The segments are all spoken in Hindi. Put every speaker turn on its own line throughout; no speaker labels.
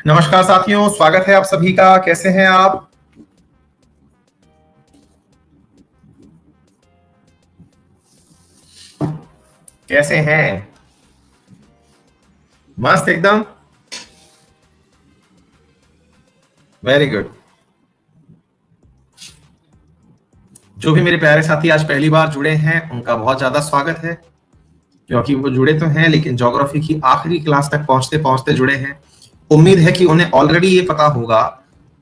नमस्कार साथियों, स्वागत है आप सभी का। कैसे हैं आप? कैसे हैं? मस्त एकदम। Very good. जो भी मेरे प्यारे साथी आज पहली बार जुड़े हैं उनका बहुत ज्यादा स्वागत है, क्योंकि वो जुड़े तो हैं लेकिन ज्योग्राफी की आखिरी क्लास तक पहुंचते पहुंचते जुड़े हैं। उम्मीद है कि उन्हें ऑलरेडी ये पता होगा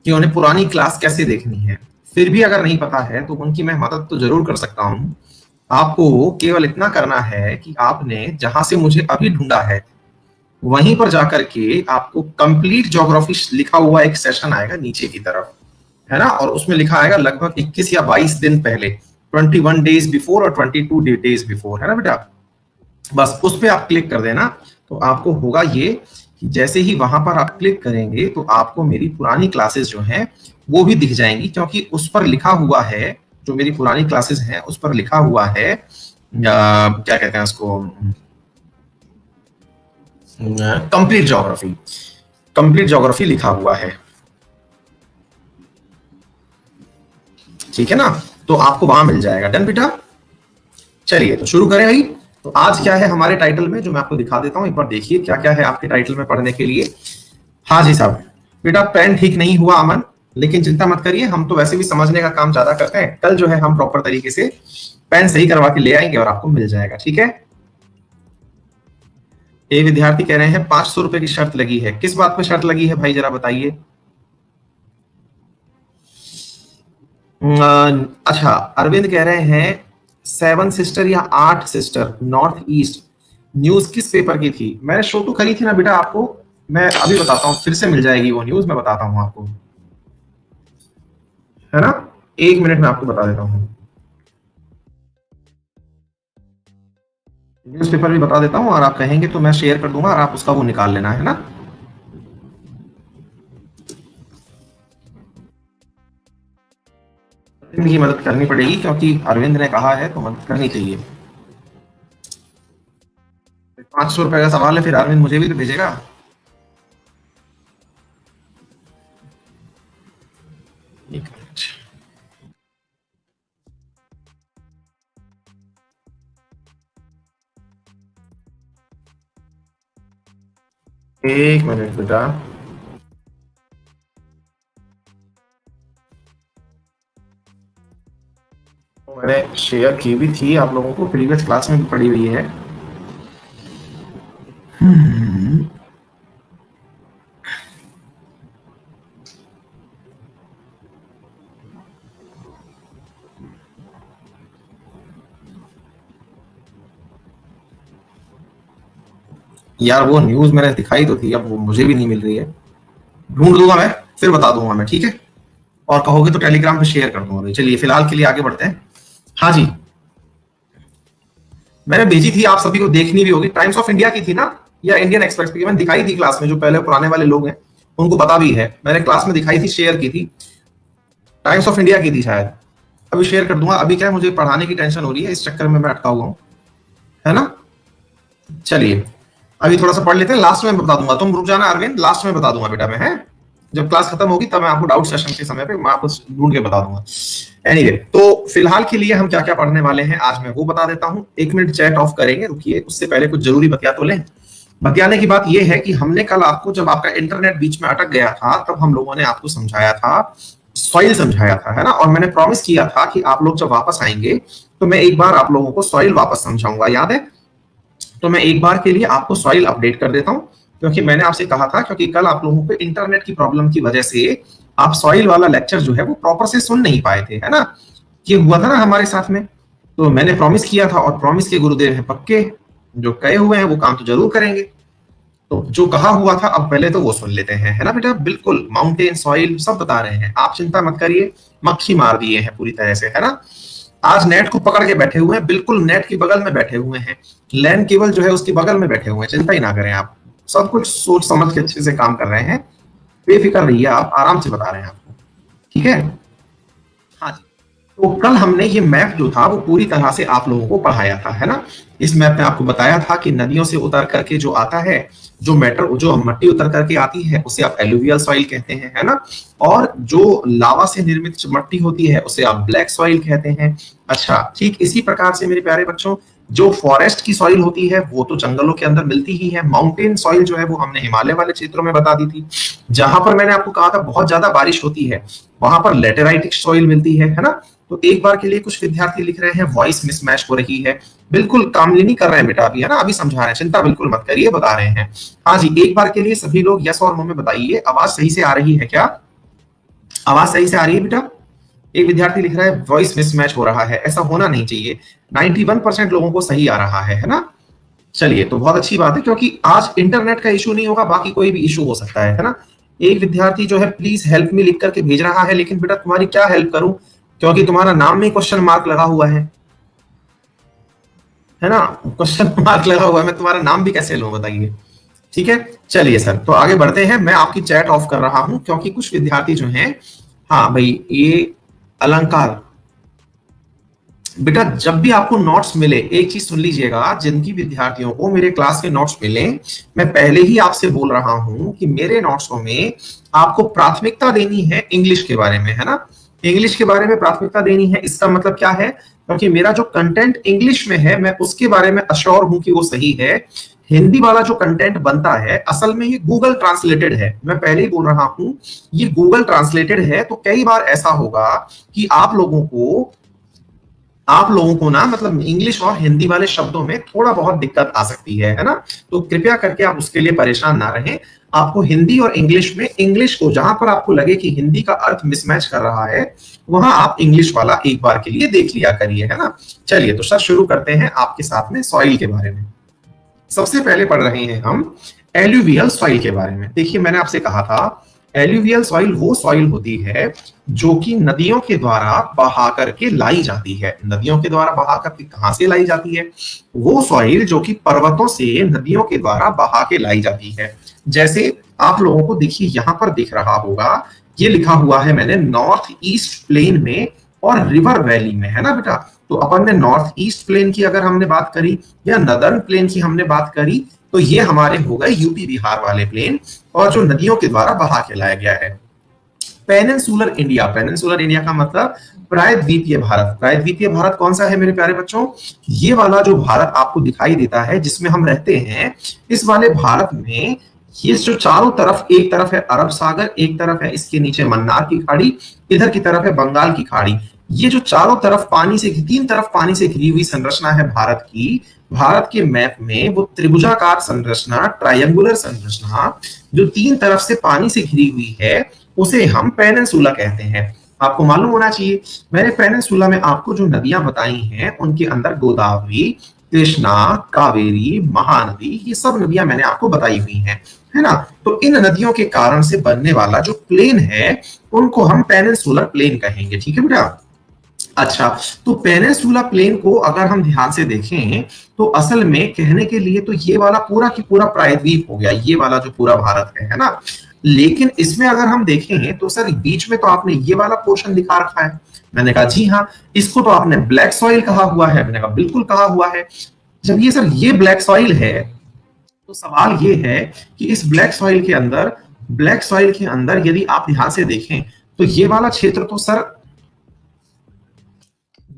कि उन्हें पुरानी क्लास कैसे देखनी है। फिर भी अगर नहीं पता है तो उनकी मैं मदद तो जरूर कर सकता हूँ। आपको केवल इतना करना है कि आपने जहां से मुझे अभी ढूंढा है वहीं पर जाकर के आपको कंप्लीट ज्योग्राफी लिखा हुआ एक सेशन आएगा नीचे की तरफ, है ना। और उसमें लिखा आएगा लगभग 21 या 22 दिन पहले, 21 डेज बिफोर और 22 डेज बिफोर, है ना बेटा। बस उस पर आप क्लिक कर देना। तो आपको होगा ये कि जैसे ही वहां पर आप क्लिक करेंगे तो आपको मेरी पुरानी क्लासेस जो हैं वो भी दिख जाएंगी, क्योंकि उस पर लिखा हुआ है, जो मेरी पुरानी क्लासेस हैं उस पर लिखा हुआ है क्या कहते हैं उसको, कंप्लीट ज्योग्राफी। कंप्लीट ज्योग्राफी लिखा हुआ है, ठीक है ना। तो आपको वहां मिल जाएगा। डन बेटा। चलिए तो शुरू करें भाई। तो आज क्या है हमारे टाइटल में, जो मैं आपको दिखा देता हूं, एक बार देखिए क्या क्या है आपके टाइटल में पढ़ने के लिए। हाँ जी साहब। बेटा पेन ठीक नहीं हुआ अमन, लेकिन चिंता मत करिए, हम तो वैसे भी समझने का काम ज्यादा करते हैं। कल जो है हम प्रॉपर तरीके से पेन सही करवा के ले आएंगे और आपको मिल जाएगा, ठीक है। एक विद्यार्थी कह रहे हैं 500 रुपए की शर्त लगी है। किस बात पर शर्त लगी है भाई, जरा बताइए। अच्छा, अरविंद कह रहे हैं 7 सिस्टर या 8 सिस्टर नॉर्थ ईस्ट न्यूज किस पेपर की थी। मैंने शोटू करी थी ना बेटा आपको। मैं अभी बताता हूँ, फिर से मिल जाएगी वो न्यूज, मैं बताता हूँ आपको, है ना। 1 मिनट में आपको बता देता हूँ। न्यूज़पेपर भी बता देता हूँ और आप कहेंगे तो मैं शेयर कर दूंगा और आप उसका वो निकाल लेना, है ना। अरविंद की मदद करनी पड़ेगी, क्योंकि अरविंद ने कहा है तो मदद करनी चाहिए। 500 रुपए का सवाल है, फिर अरविंद मुझे भी तो भेजेगा। एक मिनट। एक मिनट बेटा। मैंने शेयर की भी थी आप लोगों को, प्रीवियस क्लास में भी पड़ी हुई है। यार वो न्यूज मैंने दिखाई तो थी, अब वो मुझे भी नहीं मिल रही है। ढूंढ दूंगा मैं, फिर बता दूंगा मैं, ठीक है। और कहोगे तो टेलीग्राम पे शेयर कर दूंगा। चलिए फिलहाल के लिए आगे बढ़ते हैं। हाँ जी, मैंने भेजी थी, आप सभी को देखनी भी होगी। टाइम्स ऑफ इंडिया की थी ना, या इंडियन एक्सप्रेस की। मैंने दिखाई थी क्लास में, जो पहले पुराने वाले लोग हैं उनको पता भी है, मैंने क्लास में दिखाई थी, शेयर की थी। टाइम्स ऑफ इंडिया की थी शायद। अभी शेयर कर दूंगा। अभी क्या है, मुझे पढ़ाने की टेंशन हो रही है, इस चक्कर में मैं अटका हुआ हूँ, है ना। चलिए अभी थोड़ा सा पढ़ लेते हैं, लास्ट में बता दूंगा। तुम रुक जाना अरविंद, लास्ट में बता दूंगा बेटा मैं, है। जब क्लास खत्म होगी तब मैं आपको डाउट सेशन के समय पे मैं आपको ढूंढ के बता दूंगा। एनीवे, तो फिलहाल के लिए हम क्या क्या पढ़ने वाले हैं आज मैं वो बता देता हूँ। 1 मिनट चैट ऑफ करेंगे, रुकिए, उससे पहले कुछ जरूरी बतिया तो लें। बतियाने की बात यह है कि हमने कल आपको, जब आपका इंटरनेट बीच में अटक गया था, तब हम लोगों ने आपको समझाया था, सॉइल समझाया था, है ना। और मैंने प्रॉमिस किया था कि आप लोग जब वापस आएंगे तो मैं एक बार आप लोगों को सॉइल वापस समझाऊंगा, याद है। तो मैं एक बार के लिए आपको सॉइल अपडेट कर देता हूं, क्योंकि मैंने आपसे कहा था, क्योंकि कल आप लोगों को इंटरनेट की प्रॉब्लम की वजह से आप सॉइल वाला लेक्चर जो है वो प्रॉपर से सुन नहीं पाए थे, है ना। ये हुआ था ना हमारे साथ में। तो मैंने प्रॉमिस किया था, और प्रॉमिस के गुरुदेव हैं पक्के, जो कहे हुए हैं वो काम तो जरूर करेंगे। तो जो कहा हुआ था अब पहले तो वो सुन लेते हैं, है ना बेटा। बिल्कुल माउंटेन सॉइल सब बता रहे हैं, आप चिंता मत करिए। मक्खी मार दिए हैं पूरी तरह से, है ना। आज नेट को पकड़ के बैठे हुए हैं, बिल्कुल नेट के बगल में बैठे हुए हैं। लैंड केबल जो है उसके बगल में बैठे हुए हैं, चिंता ही ना करें आप। सब कुछ सोच समझ के अच्छे से काम कर रहे हैं। बेफिक्र रहिए आप, आराम से बता रहे हैं आपको, ठीक है। हाँ जी। तो कल हमने ये मैप जो था वो पूरी तरह से आप लोगों को पढ़ाया था, है ना। इस मैप में आपको बताया था कि नदियों से उतर करके जो आता है, जो मट्टी उतर करके आती है उसे आप एलुवियल सॉइल कहते हैं, है ना। और जो लावा से निर्मित जो मट्टी होती है उसे आप ब्लैक सॉइल कहते हैं। अच्छा, ठीक इसी प्रकार से मेरे प्यारे बच्चों, जो फॉरेस्ट की सॉइल होती है वो तो जंगलों के अंदर मिलती ही है। माउंटेन सॉइल जो है वो हमने हिमालय वाले क्षेत्रों में बता दी थी। जहां पर मैंने आपको कहा था बहुत ज्यादा बारिश होती है, वहां पर लेटेराइटिक सॉइल मिलती है ना। तो एक बार के लिए कुछ विद्यार्थी लिख रहे हैं वॉइस मिसमैच हो रही है। बिल्कुल कामली नहीं कर रहे हैं बेटा अभी, है ना, अभी समझा रहे हैं, चिंता बिल्कुल मत करिए, बता रहे हैं। हाँ जी, एक बार के लिए सभी लोग यस और नो में बताइए, आवाज सही से आ रही है क्या? आवाज सही से आ रही है बेटा? एक विद्यार्थी लिख रहा है वॉइस मिसमैच हो रहा है, ऐसा होना नहीं चाहिए। 91% लोगों को सही आ रहा है ना। चलिए, तो बहुत अच्छी बात है, क्योंकि आज इंटरनेट का इशू नहीं होगा, बाकी कोई भी इशू हो सकता है ना। एक विद्यार्थी जो है प्लीज हेल्प मी लिख करके भेज रहा है, लेकिन बेटा तुम्हारी क्या हेल्प करूं, क्योंकि तुम्हारा नाम में क्वेश्चन मार्क लगा हुआ है ना। क्वेश्चन मार्क लगा हुआ है, मैं तुम्हारा नाम भी कैसे लूं बताइए। ठीक है, चलिए सर, तो आगे बढ़ते हैं। मैं आपकी चैट ऑफ कर रहा हूं क्योंकि कुछ विद्यार्थी जो हैं, हाँ भाई, ये अलंकार, बेटा जब भी आपको नोट्स मिले एक चीज सुन लीजिएगा, जिनकी विद्यार्थियों को मेरे क्लास के नोट्स मिले, मैं पहले ही आपसे बोल रहा हूं कि मेरे नोट्सों में आपको प्राथमिकता देनी है इंग्लिश के बारे में, है ना। इंग्लिश के बारे में प्राथमिकता देनी है। इसका मतलब क्या है, क्योंकि मेरा जो कंटेंट इंग्लिश में है मैं उसके बारे में अश्योर हूं कि वो सही है। हिंदी वाला जो कंटेंट बनता है असल में ये गूगल ट्रांसलेटेड है, मैं पहले ही बोल रहा हूं ये गूगल ट्रांसलेटेड है। तो कई बार ऐसा होगा कि आप लोगों को ना, मतलब इंग्लिश और हिंदी वाले शब्दों में थोड़ा बहुत दिक्कत आ सकती है ना। तो कृपया करके आप उसके लिए परेशान ना रहें। आपको हिंदी और इंग्लिश में, इंग्लिश को जहां पर आपको लगे कि हिंदी का अर्थ मिसमैच कर रहा है, वहां आप इंग्लिश वाला एक बार के लिए देख लिया करिए, है ना। चलिए, तो सर शुरू करते हैं आपके साथ में सॉइल के बारे में। सबसे पहले पढ़ रहे हैं हम एल्यूवियल सॉइल के बारे में। देखिए, मैंने आपसे कहा था एल्यूवियल सॉइल वो सॉइल होती है जो कि नदियों के द्वारा बहा करके लाई जाती है। नदियों के द्वारा बहा करके कहां से लाई जाती है? वो सॉइल जो कि पर्वतों से नदियों के द्वारा बहा के लाई जाती है। जैसे आप लोगों को देखिए यहां पर दिख रहा होगा, ये लिखा हुआ है मैंने नॉर्थ ईस्ट प्लेन में और रिवर वैली में, है ना बेटा। तो अपन ने नॉर्थ ईस्ट प्लेन की अगर हमने बात करी या नदर्न प्लेन की हमने बात करी, तो ये हमारे हो गए यूपी बिहार वाले प्लेन, और जो नदियों के द्वारा बहा के लाया गया है। पेनिनसुलर इंडिया, पेनिनसुलर इंडिया का मतलब प्रायद्वीपीय भारत। प्रायद्वीपीय भारत कौन सा है मेरे प्यारे बच्चों? ये वाला जो भारत आपको दिखाई देता है जिसमें हम रहते हैं, इस वाले भारत में ये जो चारों तरफ, एक तरफ है अरब सागर, एक तरफ है इसके नीचे मन्नार की खाड़ी, इधर की तरफ है बंगाल की खाड़ी। ये जो चारों तरफ पानी से, तीन तरफ पानी से घिरी हुई संरचना है भारत की, भारत के मैप में वो त्रिभुजाकार संरचना, ट्रायंगुलर संरचना जो तीन तरफ से पानी से घिरी हुई है, उसे हम पेनिनसुला कहते हैं। आपको मालूम होना चाहिए, मैंने पेनिनसुला में आपको जो नदियां बताई हैं उनके अंदर गोदावरी, कृष्णा, कावेरी, महानदी, ये सब नदियां मैंने आपको बताई हुई हैं, है ना। तो इन नदियों के कारण से बनने वाला जो प्लेन है उनको हम पेनिनसुलर प्लेन कहेंगे, ठीक है बेटा। अच्छा, तो पेनिनसुला प्लेन को अगर हम ध्यान से देखें तो असल में कहने के लिए तो ये वाला पूरा की पूरा प्रायद्वीप हो गया, ये वाला जो पूरा भारत है ना। लेकिन इसमें अगर हम देखें तो सर बीच में तो आपने ये वाला पोर्शन दिखा रखा है। मैंने कहा जी हाँ, इसको तो आपने ब्लैक सॉइल कहा हुआ है। मैंने कहा बिल्कुल कहा हुआ है। जब ये सर ये ब्लैक सॉइल है, तो सवाल ये है कि इस ब्लैक सॉइल के अंदर यदि आप ध्यान से देखें तो ये वाला क्षेत्र तो सर,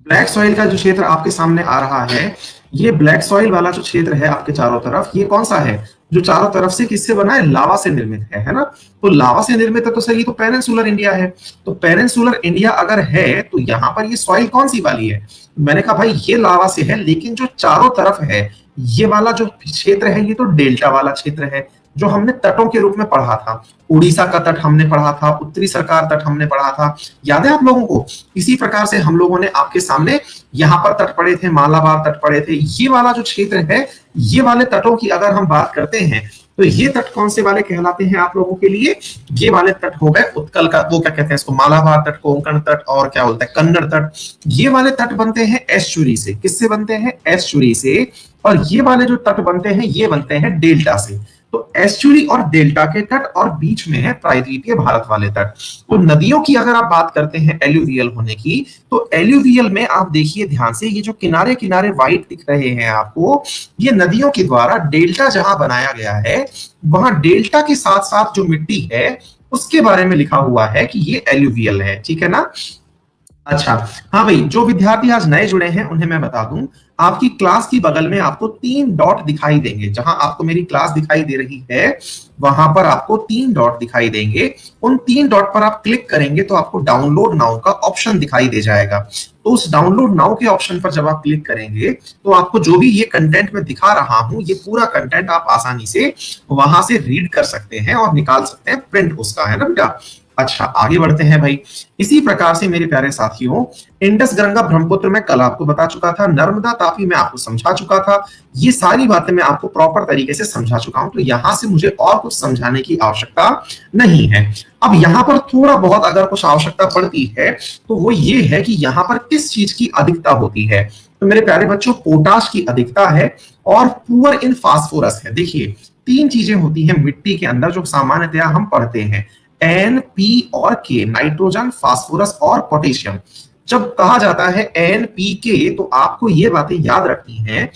ब्लैक सॉइल का जो क्षेत्र आपके सामने आ रहा है, ये ब्लैक सॉइल वाला जो क्षेत्र है आपके चारों तरफ, ये कौन सा है? जो चारों तरफ से किससे बना है? लावा से निर्मित है ना। तो लावा से निर्मित है तो सर ये तो पेनिनसुलर इंडिया है। तो पेनिनसुलर इंडिया अगर है तो यहाँ पर ये सॉइल कौन सी वाली है? मैंने कहा भाई ये लावा से है, लेकिन जो चारों तरफ है ये वाला जो क्षेत्र है ये तो डेल्टा वाला क्षेत्र है, जो हमने तटों के रूप में पढ़ा था। उड़ीसा का तट हमने पढ़ा था, उत्तरी सरकार तट हमने पढ़ा था, याद है आप लोगों को? इसी प्रकार से हम लोगों ने आपके सामने यहाँ पर तट पढ़े थे, मालाबार तट पढ़े थे। ये वाला जो क्षेत्र है, ये वाले तटों की अगर हम बात करते हैं तो ये तट कौन से वाले कहलाते हैं आप लोगों के लिए? ये वाले तट हो गए उत्कल का, वो क्या कहते हैं इसको, मालाबार तट, कोंकण तट, और क्या बोलते हैं कन्नड़ तट। ये वाले तट बनते हैं एस्चुरी से। किससे बनते हैं? एस्चुरी से। और ये वाले जो तट बनते हैं ये बनते हैं डेल्टा से। तो एस्चुरी और डेल्टा के तट और बीच में है प्रायद्वीपीय भारत वाले तट। तो नदियों की अगर आप बात करते हैं एल्यूवियल होने की, तो एल्यूवियल में आप देखिए ध्यान से, ये जो किनारे किनारे व्हाइट दिख रहे हैं आपको, ये नदियों के द्वारा डेल्टा जहां बनाया गया है, वहां डेल्टा के साथ साथ जो मिट्टी है उसके बारे में लिखा हुआ है कि ये एल्यूवियल है, ठीक है ना। अच्छा, हाँ भाई, जो विद्यार्थी आज नए जुड़े हैं उन्हें मैं बता दूं, आपकी क्लास की बगल में आपको 3 डॉट दिखाई देंगे, जहां आपको मेरी क्लास दिखाई दे रही है वहां पर आपको 3 डॉट दिखाई देंगे। उन 3 डॉट पर आप क्लिक करेंगे तो आपको डाउनलोड नाउ का ऑप्शन दिखाई दे जाएगा। तो उस डाउनलोड नाउ के ऑप्शन पर जब आप क्लिक करेंगे तो आपको जो भी ये कंटेंट मैं दिखा रहा हूं, ये पूरा कंटेंट आप आसानी से वहां से रीड कर सकते हैं और निकाल सकते हैं प्रिंट उसका, है ना बेटा। अच्छा, आगे बढ़ते हैं भाई। इसी प्रकार से मेरे प्यारे साथियों, इंडस गंगा ब्रह्मपुत्र में कल आपको बता चुका था, नर्मदा तापी में आपको समझा चुका था, ये सारी बातें मैं आपको प्रॉपर तरीके से समझा चुका हूं, तो यहां से मुझे और कुछ समझाने की आवश्यकता नहीं है। अब यहां पर थोड़ा बहुत अगर कुछ आवश्यकता पड़ती है तो वो ये है कि यहां पर किस चीज की अधिकता होती है। तो मेरे प्यारे बच्चों, पोटाश की अधिकता है और पुअर इन फास्फोरस है। देखिए, 3 चीजें होती हैं मिट्टी के अंदर जो सामान्यतया हम पढ़ते हैं, एन, पी और के, नाइट्रोजन, फास्फोरस और पोटेशियम। जब कहा जाता है एन, पी, के, तो आपको ये बातें याद रखनी है।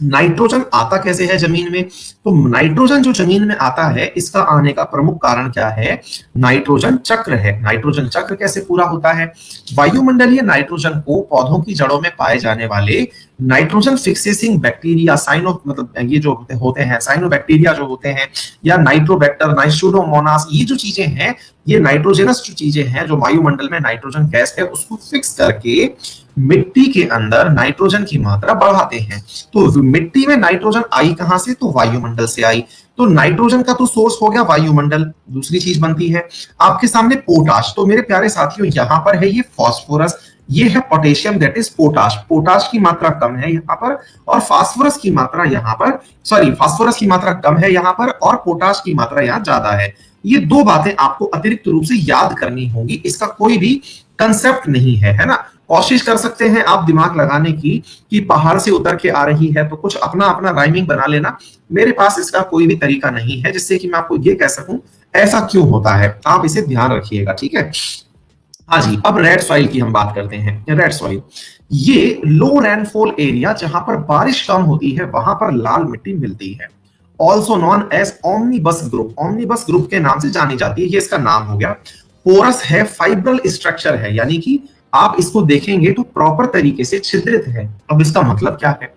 नाइट्रोजन आता कैसे है जमीन में, तो नाइट्रोजन जो जमीन में आता है इसका आने का प्रमुख कारण क्या है, नाइट्रोजन चक्र है। नाइट्रोजन चक्र कैसे पूरा होता है, वायुमंडलीय नाइट्रोजन को पौधों की जड़ों में पाए जाने वाले नाइट्रोजन फिक्सेसिंग बैक्टीरिया, साइनो मतलब ये जो होते हैं साइनो बैक्टीरिया जो होते हैं, या नाइट्रोबैक्टर, नाइट्रोमोनास, ये जो चीजें हैं, ये नाइट्रोजनस जो चीजें हैं जो वायुमंडल में नाइट्रोजन गैस है उसको फिक्स करके मिट्टी के अंदर नाइट्रोजन की मात्रा बढ़ाते हैं। तो मिट्टी में नाइट्रोजन आई कहां से, तो वायुमंडल से आई। तो नाइट्रोजन का तो सोर्स हो गया वायुमंडल। दूसरी चीज बनती है आपके सामने पोटाश। तो मेरे प्यारे साथियों, यहां पर है ये फास्फोरस, ये है potassium, that is potash. Potash की मात्रा कम है यहाँ पर और फास्फोरस की मात्रा यहाँ पर, सॉरी, फास्फोरस की मात्रा कम है यहाँ पर और पोटाश की मात्रा यहाँ ज्यादा है। ये 2 बातें आपको अतिरिक्त रूप से याद करनी होंगी, इसका कोई भी कंसेप्ट नहीं है ना। कोशिश कर सकते हैं आप दिमाग लगाने की कि पहाड़ से उतर के आ रही है तो कुछ अपना अपना राइमिंग बना लेना। मेरे पास इसका कोई भी तरीका नहीं है जिससे कि मैं आपको ये कह सकूं ऐसा क्यों होता है, आप इसे ध्यान रखिएगा, ठीक है। हाँ जी, अब रेड सॉइल की हम बात करते हैं। रेड सॉइल, ये लो रेनफॉल एरिया जहां पर बारिश कम होती है वहां पर लाल मिट्टी मिलती है। Also known as omnibus group, omnibus group के नाम से जानी जाती है, ये इसका नाम हो गया। पोरस है, फाइब्रल स्ट्रक्चर है, यानी कि आप इसको देखेंगे तो प्रॉपर तरीके से छिद्रित है। अब इसका मतलब क्या है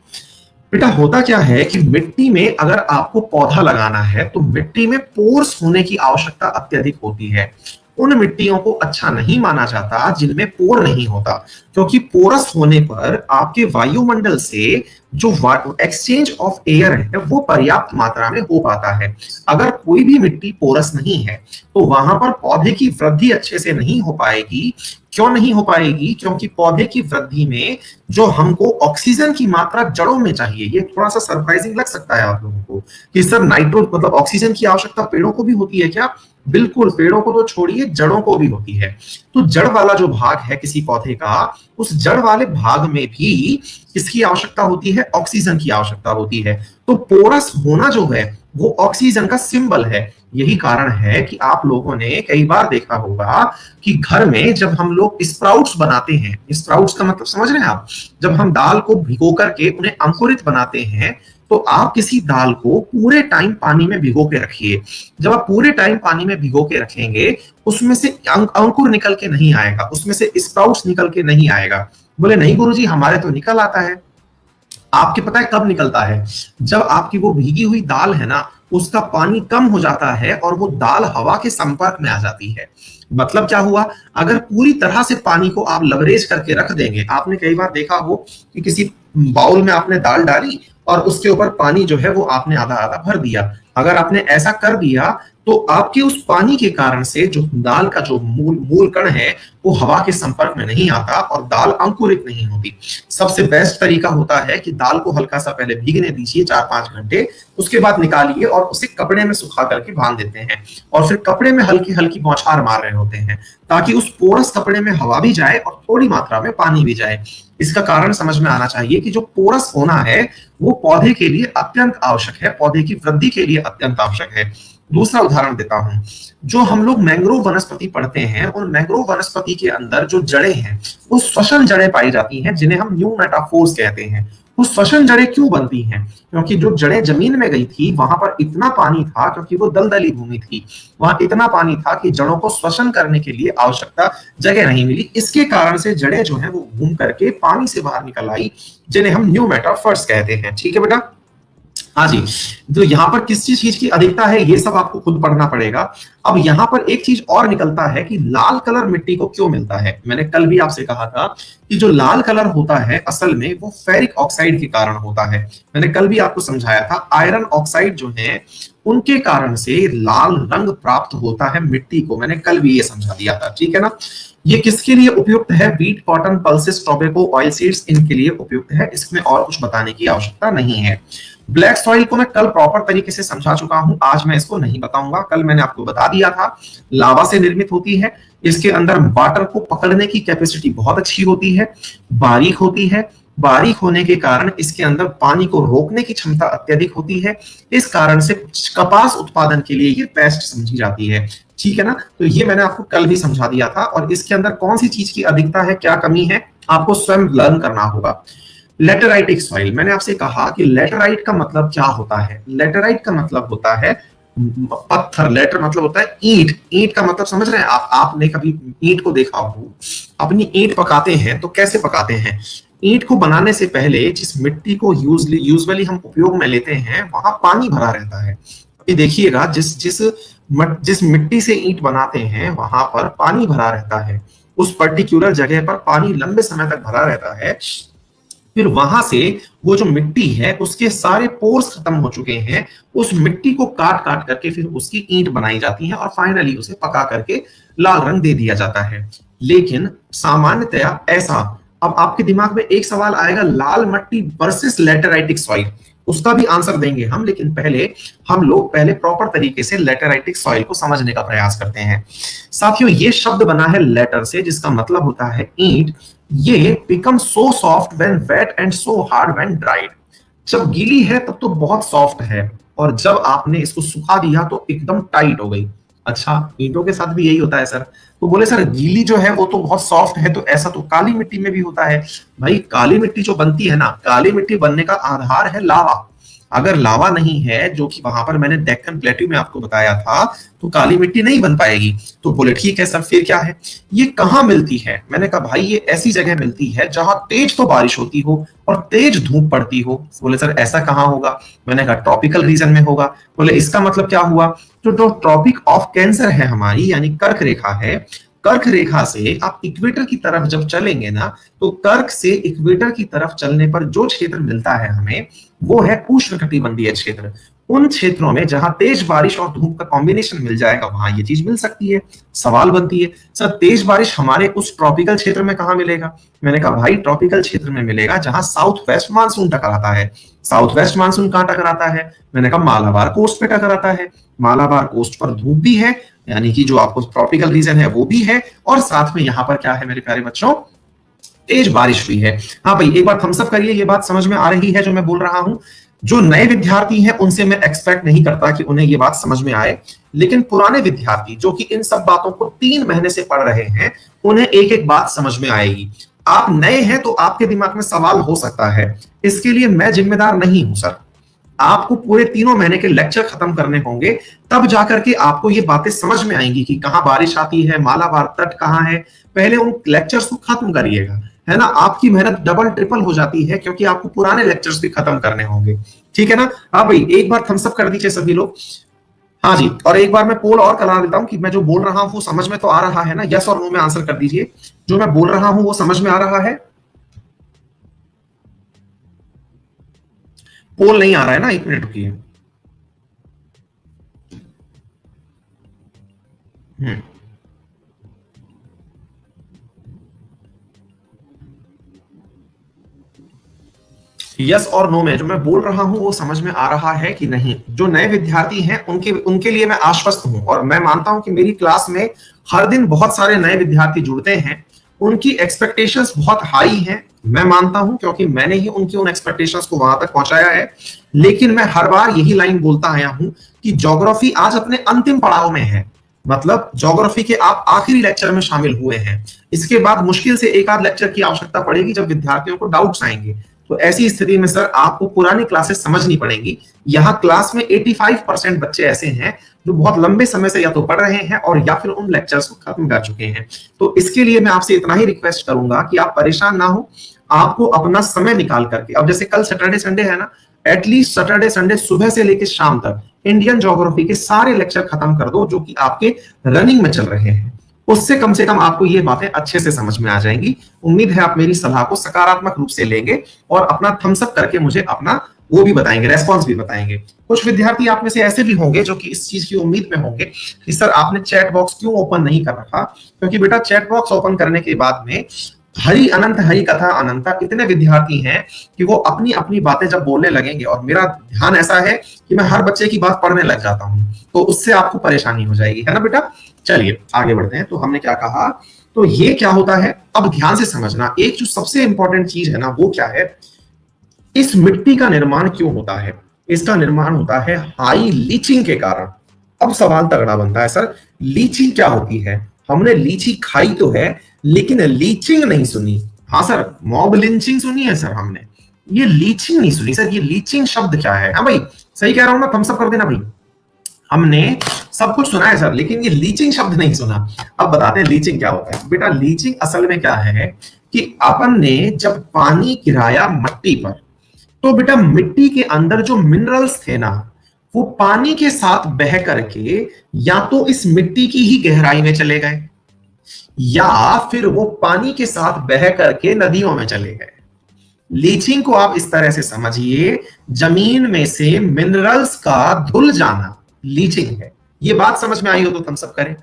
बेटा, होता क्या है कि मिट्टी में अगर आपको पौधा लगाना है तो मिट्टी में पोर्स होने की आवश्यकता अत्यधिक होती है। उन मिट्टियों को अच्छा नहीं माना जाता जिनमें पोर नहीं होता, क्योंकि पोरस होने पर आपके वायुमंडल से जो एक्सचेंज ऑफ एयर है वो पर्याप्त मात्रा में हो पाता है। अगर कोई भी मिट्टी पोरस नहीं है तो वहां पर पौधे की वृद्धि अच्छे से नहीं हो पाएगी। क्यों नहीं हो पाएगी, क्योंकि पौधे की वृद्धि में जो हमको ऑक्सीजन की मात्रा जड़ों में चाहिए, ये थोड़ा सा सरप्राइजिंग लग सकता है आप लोगों को कि सर नाइट्रो मतलब ऑक्सीजन की आवश्यकता पेड़ों को भी होती है क्या, बिल्कुल, पेड़ों को तो छोड़िए जड़ों को भी होती है। तो जड़ वाला जो भाग है किसी पौधे का, उस जड़ वाले भाग में भी किसकी आवश्यकता होती है, ऑक्सीजन की आवश्यकता होती है। तो पोरस होना जो है वो ऑक्सीजन का सिंबल है। यही कारण है कि आप लोगों ने कई बार देखा होगा कि घर में जब हम लोग स्प्राउट्स बनाते हैं, स्प्राउट्स का मतलब समझ रहे हैं आप, जब हम दाल को भिगो करके उन्हें अंकुरित बनाते हैं तो आप किसी दाल को पूरे टाइम पानी में भिगो के रखिए। जब आप पूरे टाइम पानी में भिगो के रखेंगे उसमें से अंकुर निकल के नहीं आएगा, उसमें से स्प्राउट्स निकल के नहीं आएगा। बोले नहीं गुरुजी, हमारे तो निकल आता है। आपके पता है कब निकलता है, जब आपकी वो भीगी हुई दाल है ना उसका पानी कम हो जाता है और वो दाल हवा के संपर्क में आ जाती है। मतलब क्या हुआ, अगर पूरी तरह से पानी को आप लवरेज करके रख देंगे, आपने कई बार देखा हो कि किसी बाउल में आपने दाल डाली और उसके ऊपर पानी जो है वो आपने आधा आधा भर दिया। अगर आपने ऐसा कर दिया तो आपके उस पानी के कारण से जो दाल का जो मूल मूल कण है वो हवा के संपर्क में नहीं आता और दाल अंकुरित नहीं होती। सबसे बेस्ट तरीका होता है कि दाल को हल्का सा पहले भीगने दीजिए 4-5 घंटे, उसके बाद निकालिए और उसे कपड़े में सुखा करके बांध देते हैं और फिर कपड़े में हल्की हल्की बौछार मार रहे होते हैं ताकि उस पोरस कपड़े में हवा भी जाए और थोड़ी मात्रा में पानी भी जाए। इसका कारण समझ में आना चाहिए कि जो पोरस होना है वो पौधे के लिए अत्यंत आवश्यक है, पौधे की वृद्धि के लिए अत्यंत आवश्यक है। दूसरा उदाहरण देता हूं, जो हम लोग मैंग्रोव वनस्पति पढ़ते हैं उन मैंग्रोव वनस्पति के अंदर जो जड़ें हैं वो श्वसन जड़ें पाई जाती हैं जिन्हें हम न्यू मेटाफोर्स कहते हैं। वो श्वसन जड़ें क्यों बनती हैं? क्योंकि जो जड़ें जमीन में गई थी वहां पर इतना पानी था, क्योंकि वो दलदली भूमि थी, वहां इतना पानी था कि जड़ों को श्वसन करने के लिए आवश्यकता जगह नहीं मिली। इसके कारण से जड़ें जो है वो घूम करके पानी से बाहर निकल आई, जिन्हें हम न्यू मेटाफोर्स कहते हैं। ठीक है बेटा। हाँ जी। तो यहाँ पर किस चीज की अधिकता है ये सब आपको खुद पढ़ना पड़ेगा। अब यहाँ पर एक चीज और निकलता है कि लाल कलर मिट्टी को क्यों मिलता है। मैंने कल भी आपसे कहा था कि जो लाल कलर होता है असल में वो फेरिक ऑक्साइड के कारण होता है। मैंने कल भी आपको समझाया था आयरन ऑक्साइड जो है उनके कारण से लाल रंग प्राप्त होता है मिट्टी को। मैंने कल भी ये समझा दिया था, ठीक है ना। ये किसके लिए उपयुक्त है? Wheat, cotton, pulses, tobacco, oil seeds, इनके लिए उपयुक्त है। इसमें और कुछ बताने की आवश्यकता नहीं है। ब्लैक सॉइल को मैं कल प्रॉपर तरीके से समझा चुका हूं, आज मैं इसको नहीं बताऊंगा। कल मैंने आपको बता दिया था लावा से निर्मित होती है, इसके अंदर वाटर को पकड़ने की कैपेसिटी बहुत अच्छी होती है, बारीक होती है। बारीक होने के कारण इसके अंदर पानी को रोकने की क्षमता अत्यधिक होती है। इस कारण से कपास उत्पादन के लिए ये बेस्ट समझी जाती है। ठीक है ना। तो ये मैंने आपको कल भी समझा दिया था। और इसके अंदर कौन सी चीज की अधिकता है, क्या कमी है, आपको स्वयं लर्न करना होगा। लेटेराइटिक सॉइल, मैंने आपसे कहा कि लेटेराइट का मतलब क्या होता है। लेटेराइट का मतलब होता है पत्थर। लेटर मतलब होता है ईंट। ईंट का मतलब समझ रहे हैं आप? आपने कभी ईंट को देखा हो? अपनी ईंट पकाते हैं तो कैसे पकाते हैं? ईंट को बनाने से पहले जिस मिट्टी को यूजुअली हम उपयोग में लेते हैं वहां पानी भरा रहता है। ये देखिएगा, जिस जिस जिस मिट्टी से ईंट बनाते हैं वहां पर पानी भरा रहता है। उस पर्टिकुलर जगह पर पानी लंबे समय तक भरा रहता है। फिर वहां से वो जो मिट्टी है उसके सारे पोर्स खत्म हो चुके हैं। उस मिट्टी को काट काट करके फिर उसकी ईंट बनाई जाती है और फाइनली उसे पका करके लाल रंग दे दिया जाता है। लेकिन सामान्यतया ऐसा, अब आपके दिमाग में एक सवाल आएगा, लाल मिट्टी वर्सेस लेटेराइटिक सॉइल, उसका भी आंसर देंगे हम। लेकिन पहले हम लोग प्रॉपर तरीके से लेटेराइटिक सॉइल को समझने का प्रयास करते हैं। साथियों, ये शब्द बना है लेटर से, जिसका मतलब होता है ईंट। ये become so soft when wet and so hard when dried. जब गीली है तब तो बहुत सॉफ्ट है, और जब आपने इसको सुखा दिया तो एकदम टाइट हो गई। अच्छा, ईंटों के साथ भी यही होता है सर? तो बोले सर गीली जो है वो तो बहुत सॉफ्ट है, तो ऐसा तो काली मिट्टी में भी होता है। भाई काली मिट्टी जो बनती है ना, काली मिट्टी बनने का आधार है लावा। अगर लावा नहीं है, जो कि वहां पर मैंने डेक्कन प्लेट्यू में आपको बताया था, तो काली मिट्टी नहीं बन पाएगी। तो बोले ठीक है सर, फिर क्या है? ये कहाँ मिलती है? मैंने कहा भाई ये ऐसी जगह मिलती है जहां तेज तो बारिश होती हो और तेज धूप पड़ती हो। बोले सर ऐसा कहाँ होगा? मैंने कहा ट्रॉपिकल रीजन में होगा। बोले इसका मतलब क्या हुआ? जो ट्रॉपिक ऑफ कैंसर है हमारी, यानी कर्क रेखा है, कर्क रेखा से आप इक्वेटर की तरफ जब चलेंगे ना, तो कर्क से इक्वेटर की तरफ चलने पर जो क्षेत्र मिलता है हमें, वो है उष्णकटिबंधीय क्षेत्र। उन क्षेत्रों में जहां तेज बारिश और धूप का कॉम्बिनेशन मिल जाएगा वहां ये चीज मिल सकती है। सवाल बनती है सर तेज बारिश हमारे उस ट्रॉपिकल क्षेत्र में कहां मिलेगा? मैंने कहा भाई ट्रॉपिकल क्षेत्र में मिलेगा जहां साउथ वेस्ट मानसून टकराता है। साउथ वेस्ट मानसून कहां टकराता है? मैंने कहा मालाबार कोस्ट पे टकराता है। मालाबार कोस्ट पर धूप भी है, यानी कि जो आपको ट्रॉपिकल रीजन है वो भी है, और साथ में यहाँ पर क्या है मेरे प्यारे बच्चों? तेज बारिश हुई है। हाँ भाई एक बार थम्स अप करिए, ये बात समझ में आ रही है जो मैं बोल रहा हूं? जो नए विद्यार्थी हैं उनसे मैं एक्सपेक्ट नहीं करता कि उन्हें ये बात समझ में आए, लेकिन पुराने विद्यार्थी जो कि इन सब बातों को 3 महीने से पढ़ रहे हैं, उन्हें एक एक बात समझ में आएगी। आप नए हैं तो आपके दिमाग में सवाल हो सकता है, इसके लिए मैं जिम्मेदार नहीं हूं सर। आपको पूरे 3 महीने के लेक्चर खत्म करने होंगे, तब जाकर के आपको ये बातें समझ में आएंगी कि कहां बारिश आती है, मालाबार तट कहां है। पहले उन लेक्चर्स को खत्म करिएगा, है ना। आपकी मेहनत डबल ट्रिपल हो जाती है क्योंकि आपको पुराने लेक्चर्स भी खत्म करने होंगे। ठीक है ना। हाँ भाई एक बार थम्स अप कर दीजिए सभी लोग। हाँ जी, और एक बार मैं पोल और करा देता हूं कि मैं जो बोल रहा हूं वो समझ में तो आ रहा है ना? यस और नो में आंसर कर दीजिए। जो मैं बोल रहा हूं वो समझ में आ रहा है? पोल नहीं आ रहा है ना? 1 मिनट रुकिए। हम्म। यस और नो में जो मैं बोल रहा हूं वो समझ में आ रहा है कि नहीं? जो नए विद्यार्थी हैं उनके उनके लिए मैं आश्वस्त हूं, और मैं मानता हूं कि मेरी क्लास में हर दिन बहुत सारे नए विद्यार्थी जुड़ते हैं। उनकी एक्सपेक्टेशंस बहुत हाई हैं, मैं मानता हूं, क्योंकि मैंने ही उनकी उन एक्सपेक्टेशंस को वहां तक पहुंचाया है। लेकिन मैं हर बार यही लाइन बोलता आया हूं कि ज्योग्राफी आज अपने अंतिम पड़ाव में है। मतलब ज्योग्राफी के आप आखिरी लेक्चर में शामिल हुए हैं। इसके बाद मुश्किल से एक आध लेक्चर की आवश्यकता पड़ेगी जब विद्यार्थियों को डाउट्स आएंगे। तो ऐसी स्थिति में सर आपको पुरानी क्लासेस समझनी पड़ेंगी। यहाँ क्लास में 85% बच्चे ऐसे हैं जो बहुत लंबे समय से या तो पढ़ रहे हैं और या फिर उन लेक्चर्स को खत्म कर चुके हैं। तो इसके लिए मैं आपसे इतना ही रिक्वेस्ट करूंगा कि आप परेशान ना हो। आपको अपना समय निकाल करके, अब जैसे कल सैटरडे संडे है ना, एटलीस्ट सैटरडे संडे सुबह से लेकर शाम तक इंडियन ज्योग्राफी के सारे लेक्चर खत्म कर दो जो कि आपके रनिंग में चल रहे हैं। उससे कम से कम आपको ये बातें अच्छे से समझ में आ जाएंगी। उम्मीद है आप मेरी सलाह को सकारात्मक रूप से लेंगे और अपना थम्स अप करके मुझे अपना वो भी बताएंगे, रेस्पॉन्स भी बताएंगे। कुछ विद्यार्थी आप में से ऐसे भी होंगे जो कि इस चीज की उम्मीद में होंगे कि सर आपने चैट बॉक्स क्यों ओपन नहीं कर रखा? क्योंकि बेटा चैट बॉक्स ओपन करने के बाद में हरि अनंत हरि कथा अनंता इतने विद्यार्थी हैं कि वो अपनी अपनी बातें जब बोलने लगेंगे, और मेरा ध्यान ऐसा है कि मैं हर बच्चे की बात पढ़ने लग जाता हूं, तो उससे आपको परेशानी हो जाएगी, है ना बेटा? चलिए आगे बढ़ते हैं। तो हमने क्या कहा, तो ये क्या होता है, अब ध्यान से समझना। एक जो सबसे इंपॉर्टेंट चीज है ना वो क्या है, इस मिट्टी का निर्माण क्यों होता है? इसका निर्माण होता है हाई लीचिंग के कारण। अब सवाल तगड़ा बनता है, सर लीचिंग क्या होती है? हमने लीची खाई तो है लेकिन लीचिंग नहीं सुनी। हाँ सर, मॉब लिंचिंग सुनी है सर हमने, ये लीचिंग नहीं सुनी सर। ये लीचिंग शब्द क्या है? हाँ भाई सही कह रहा हूं ना, थम्स अप कर देना भाई। हमने सब कुछ सुना है सर लेकिन ये लीचिंग शब्द नहीं सुना। अब बताते हैं लीचिंग क्या होता है। बेटा लीचिंग असल में क्या है कि अपन ने जब पानी गिराया मिट्टी पर, तो बेटा मिट्टी के अंदर जो मिनरल्स थे ना वो पानी के साथ बह करके या तो इस मिट्टी की ही गहराई में चले गए या फिर वो पानी के साथ बह करके नदियों में चले गए। लीचिंग को आप इस तरह से समझिए, जमीन में से मिनरल्स का धुल जाना लीचिंग है। ये बात समझ में आई हो तो थम्स अप करें।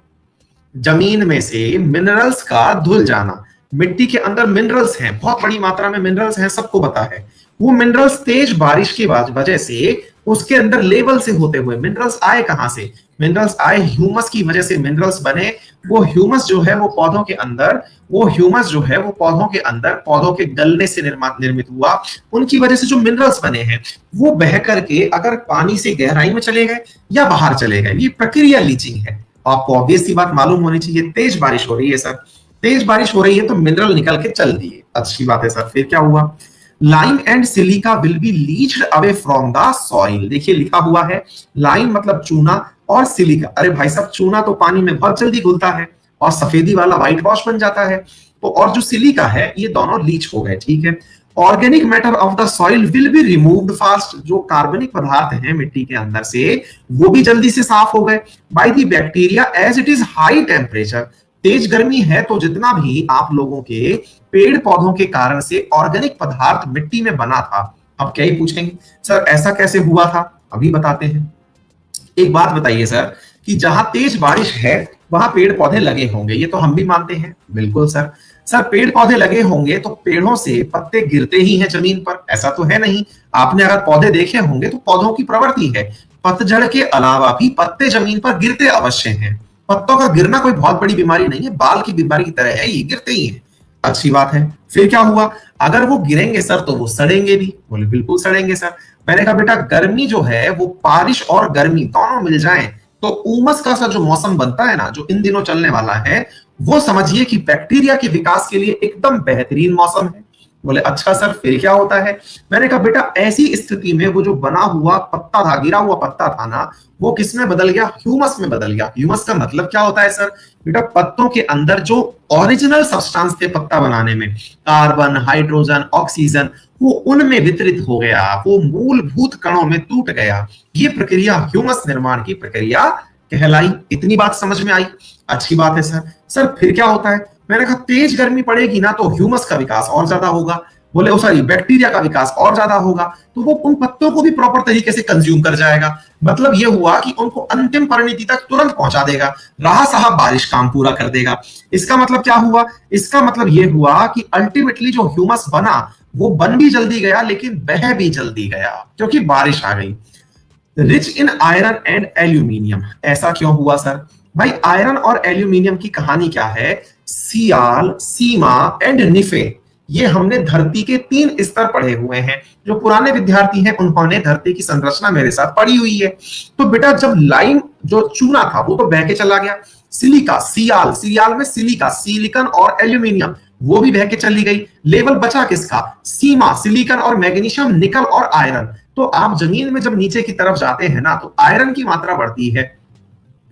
जमीन में से मिनरल्स का धुल जाना, मिट्टी के अंदर मिनरल्स हैं, बहुत बड़ी मात्रा में मिनरल्स हैं, सबको पता है। वो मिनरल्स तेज बारिश की वजह से उसके अंदर लेवल से होते हुए मिनरल्स आए कहां से? मिनरल्स आए ह्यूमस की वजह से मिनरल्स बने। वो ह्यूमस जो है वो पौधों के अंदर, वो ह्यूमस जो है वो पौधों के अंदर पौधों के गलने से निर्मित हुआ। उनकी वजह से जो मिनरल्स बने हैं वो बह करके अगर पानी से गहराई में चले गए या बाहर चले गए, ये प्रक्रिया लीचिंग है। आपको ऑब्वियस सी बात मालूम होनी चाहिए, तेज बारिश हो रही है सर, तेज बारिश हो रही है तो मिनरल निकल के चल दिए, अच्छी बात है सर। फिर क्या हुआ? Lime and silica will be leached away from the soil. देखिए लिखा हुआ है, लाइम मतलब चूना और सिलिका। अरे भाई साहब, चूना तो पानी में बहुत जल्दी घुलता है और सफेदी वाला व्हाइट वॉश बन जाता है, तो और जो सिलिका है ये दोनों लीच हो गए, ठीक है। Organic matter of the soil will be removed fast. जो कार्बनिक पदार्थ हैं मिट्टी के अंदर से वो भी जल्दी से साफ हो गए by the bacteria as it is high temperature. तेज गर्मी है तो जितना भी आप लोगों के पेड़ पौधों के कारण से ऑर्गेनिक पदार्थ मिट्टी में बना था। अब क्या ही पूछेंगे सर ऐसा कैसे हुआ था, अभी बताते हैं। एक बात बताइए सर कि जहां तेज बारिश है वहां पेड़ पौधे लगे होंगे, ये तो हम भी मानते हैं, बिल्कुल सर। सर पेड़ पौधे लगे होंगे तो पेड़ों से पत्ते गिरते ही हैं जमीन पर, ऐसा तो है नहीं? आपने अगर पौधे देखे होंगे तो पौधों की प्रवृत्ति है, पतझड़ के अलावा भी पत्ते जमीन पर गिरते अवश्य हैं। पत्तों का गिरना कोई बहुत बड़ी बीमारी नहीं है, बाल की बीमारी की तरह है, ये गिरते ही है, अच्छी बात है। फिर क्या हुआ? अगर वो गिरेंगे सर तो वो सड़ेंगे भी। बोले बिल्कुल सड़ेंगे सर। मैंने कहा बेटा गर्मी जो है वो बारिश और गर्मी दोनों मिल जाएं तो उमस का सा जो मौसम बनता है ना, जो इन दिनों चलने वाला है, वो समझिए कि बैक्टीरिया के विकास के लिए एकदम बेहतरीन मौसम है। बोले अच्छा सर फिर क्या होता है? मैंने कहा बेटा ऐसी स्थिति में वो जो बना हुआ पत्ता था, गिरा हुआ पत्ता था ना, वो किस में बदल गया? ह्यूमस में बदल गया। ह्यूमस का मतलब क्या होता है सर? बेटा पत्तों के अंदर जो ओरिजिनल सब्सटेंस थे पत्ता बनाने में, कार्बन, हाइड्रोजन, ऑक्सीजन, वो उनमें वितरित हो गया, वो मूलभूत कणों में टूट गया। ये प्रक्रिया ह्यूमस निर्माण की प्रक्रिया कहलाई। इतनी बात समझ में आई, अच्छी बात है सर। सर फिर क्या होता है? मैंने कहा तेज गर्मी पड़ेगी ना तो ह्यूमस का विकास और ज्यादा होगा। बोले ओ सॉरी बैक्टीरिया का विकास और ज्यादा होगा, तो वो उन पत्तों को भी प्रॉपर तरीके से कंज्यूम कर जाएगा। मतलब ये हुआ कि उनको अंतिम परिणति तक तुरंत पहुंचा देगा, रहा साहब बारिश काम पूरा कर देगा। इसका मतलब क्या हुआ? इसका मतलब ये हुआ कि अल्टीमेटली जो ह्यूमस बना वो बन भी जल्दी गया लेकिन बह भी जल्दी गया, क्योंकि बारिश आ गई। Rich in iron and aluminium, ऐसा क्यों हुआ सर? भाई आयरन और एल्यूमिनियम की कहानी क्या है? सियाल, सीमा एंड निफे, ये हमने धरती के 3 स्तर पढ़े हुए हैं। जो पुराने विद्यार्थी हैं उन्होंने धरती की संरचना मेरे साथ पढ़ी हुई है। तो बेटा जब लाइन जो चूना था वो तो बह के चला गया, सिलिका, सियाल, सियाल में सिलिका, सिलिकन और एल्यूमिनियम, वो भी बह के चली गई। लेवल बचा किसका? सीमा, सिलिकन और मैग्नीशियम, निकल और आयरन। तो आप जमीन में जब नीचे की तरफ जाते हैं ना तो आयरन की मात्रा बढ़ती है।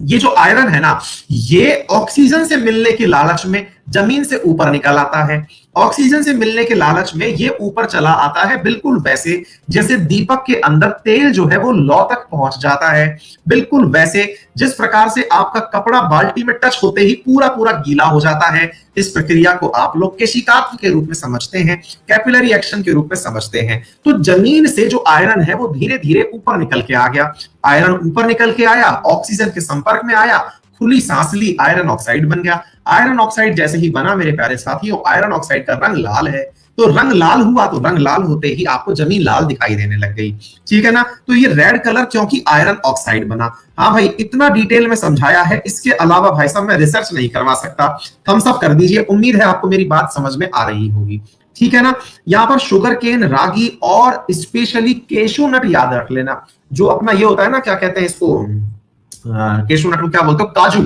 ये जो आयरन है ना, ये ऑक्सीजन से मिलने के लालच में जमीन से ऊपर निकल आता है। ऑक्सीजन से मिलने के लालच में ये ऊपर चला आता है, बिल्कुल वैसे जैसे दीपक के अंदर तेल जो है वो लौ तक पहुंच जाता है। बिल्कुल वैसे जिस प्रकार से आपका कपड़ा बाल्टी में टच होते ही पूरा पूरा गीला हो जाता है, इस प्रक्रिया को आप लोग केशिकात्व के रूप में समझते हैं, कैपिलरी एक्शन के रूप में समझते हैं। तो जमीन से जो आयरन है वो धीरे धीरे ऊपर निकल के आ गया। आयरन ऊपर निकल के आया, ऑक्सीजन के संपर्क में आया, खुली सांस ली, आयरन ऑक्साइड बन गया। आयरन ऑक्साइड जैसे ही बना मेरे प्यारे साथियों, आयरन ऑक्साइड का रंग लाल है। तो रंग लाल हुआ तो रंग लाल होते ही आपको जमीन लाल दिखाई देने लग गई, ठीक है ना? तो ये रेड कलर क्योंकि आयरन ऑक्साइड बना। हाँ भाई, इतना डिटेल में समझाया है, इसके अलावा भाई साहब मैं रिसर्च नहीं करवा सकता। थम्स अप कर दीजिए, उम्मीद है आपको मेरी बात समझ में आ रही होगी, ठीक है ना? यहाँ पर शुगर केन, रागी और स्पेशली केशू नट याद रख लेना। जो अपना ये होता है ना, क्या कहते हैं इसको, केशू नट को क्या बोलते हो, काजू।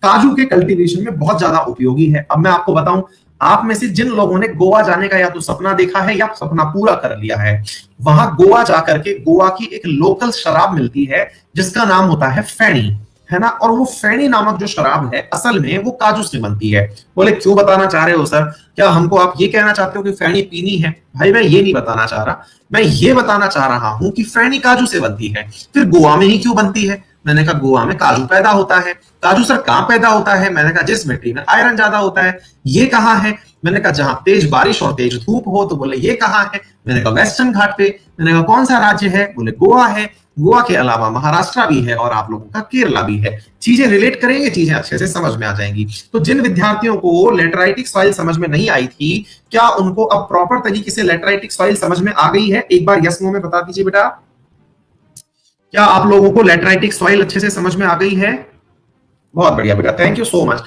काजू के कल्टीवेशन में बहुत ज्यादा उपयोगी है। अब मैं आपको बताऊं, आप में से जिन लोगों ने गोवा जाने का या तो सपना देखा है या सपना पूरा कर लिया है, वहां गोवा जाकर के गोवा की एक लोकल शराब मिलती है जिसका नाम होता है फैनी, है ना? और वो फैनी नामक जो शराब है असल में वो काजू से बनती है। बोले क्यों बताना चाह रहे हो सर? क्या हमको आप ये कहना चाहते हो कि फैनी पीनी है? भाई मैं ये नहीं बताना चाह रहा, मैं ये बताना चाह रहा हूं कि फैनी काजू से बनती है। फिर गोवा में ही क्यों बनती है? मैंने कहा गोवा में काजू पैदा होता है। काजू सर कहां पैदा होता है? मैंने कहा जिस मिट्टी में आयरन ज्यादा होता है। ये कहां है? मैंने कहा जहां तेज बारिश और तेज धूप हो। तो बोले ये कहां है? मैंने कहा वेस्टर्न घाट पे। मैंने कहा कौन सा राज्य है? बोले गोवा है। गोवा के अलावा महाराष्ट्र भी है और आप लोगों का केरला भी है। चीजें रिलेट करेंगे, चीजें अच्छे से समझ में आ जाएंगी। तो जिन विद्यार्थियों को लेटराइटिक सॉइल समझ में नहीं आई थी, क्या उनको अब प्रॉपर तरीके से लेटराइटिक सॉइल समझ में आ गई है? एक बार यस नो में बता दीजिए बेटा। क्या आप लोगों को लेटराइटिक सॉइल अच्छे से समझ में आ गई है? बहुत बढ़िया बेटा, थैंक यू सो मच।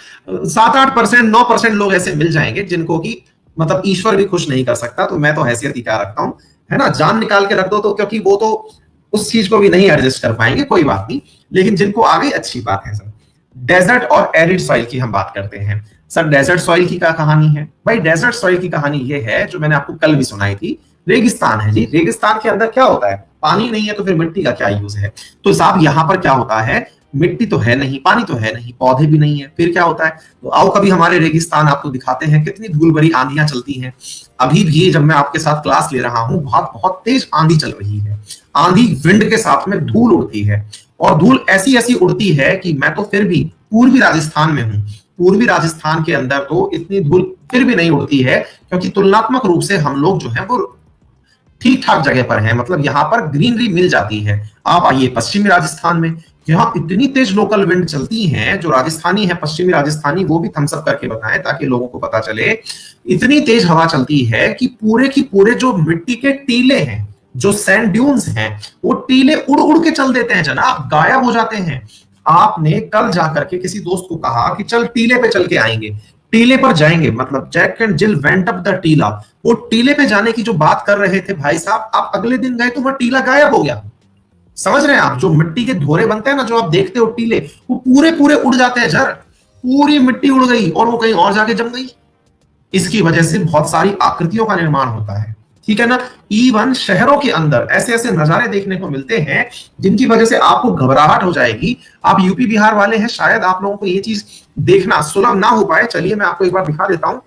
7-8%, 9% लोग ऐसे मिल जाएंगे जिनको कि मतलब ईश्वर भी खुश नहीं कर सकता, तो मैं तो हैसियत ही क्या रखता हूं, है ना? जान निकाल के रख दो तो, क्योंकि वो तो उस चीज को भी नहीं एडजस्ट कर पाएंगे, कोई बात नहीं। लेकिन जिनको आ गई अच्छी बात है सर। डेजर्ट और एरिड सॉइल की हम बात करते हैं। सर डेजर्ट सॉइल की क्या कहानी है? भाई डेजर्ट सॉइल की कहानी ये है जो मैंने आपको कल भी सुनाई थी। रेगिस्तान है जी, रेगिस्तान के अंदर क्या होता है? पानी नहीं है तो फिर मिट्टी का क्या यूज है? तो साहब यहाँ पर क्या होता है, मिट्टी तो है नहीं, पानी तो है नहीं, पौधे भी नहीं है, फिर क्या होता है? तो आओ कभी हमारे रेगिस्तान आपको दिखाते हैं कितनी धूल भरी आंधियां चलती हैं। अभी भी जब मैं आपके साथ क्लास ले रहा हूं, बहुत बहुत तेज आंधी चल रही है। आंधी विंड के साथ में धूल उड़ती है, और धूल ऐसी ऐसी उड़ती है कि मैं तो फिर भी पूर्वी राजस्थान में हूं। पूर्वी राजस्थान के अंदर तो इतनी धूल फिर भी नहीं उड़ती है, क्योंकि तुलनात्मक रूप से हम लोग जो है वो ठीक ठाक जगह पर है, मतलब यहाँ पर ग्रीनरी मिल जाती है। आप आइए पश्चिमी राजस्थान में, यहाँ इतनी तेज लोकल विंड चलती हैं। जो राजस्थानी है, पश्चिमी राजस्थानी, वो भी थम्स अप करके बताएं ताकि लोगों को पता चले। इतनी तेज हवा चलती है कि पूरे की पूरे जो मिट्टी के टीले हैं, जो सैंड ड्यून्स हैं, वो टीले उड़ उड़ के चल देते हैं जनाब, गायब हो जाते हैं। आपने कल जाकर के किसी दोस्त को कहा कि चल टीले पे चल के आएंगे, टीले पर जाएंगे, मतलब Jack and Jill went up the टीला। वो टीले पे जाने की जो बात कर रहे थे भाई साहब, आप अगले दिन गए तो वह टीला गायब हो गया। समझ रहे हैं आप? जो मिट्टी के धोरे बनते हैं ना, जो आप देखते हो टीले, वो पूरे पूरे उड़ जाते हैं झर। पूरी मिट्टी उड़ गई और वो कहीं और जाके जम गई। इसकी वजह से बहुत सारी आकृतियों का निर्माण होता है, ठीक है ना? इवन शहरों के अंदर ऐसे ऐसे नजारे देखने को मिलते हैं जिनकी वजह से आपको घबराहट हो जाएगी। आप यूपी बिहार वाले हैं, शायद आप लोगों को ये चीज देखना सुलभ ना हो पाए। चलिए मैं आपको एक बार दिखा देता हूं।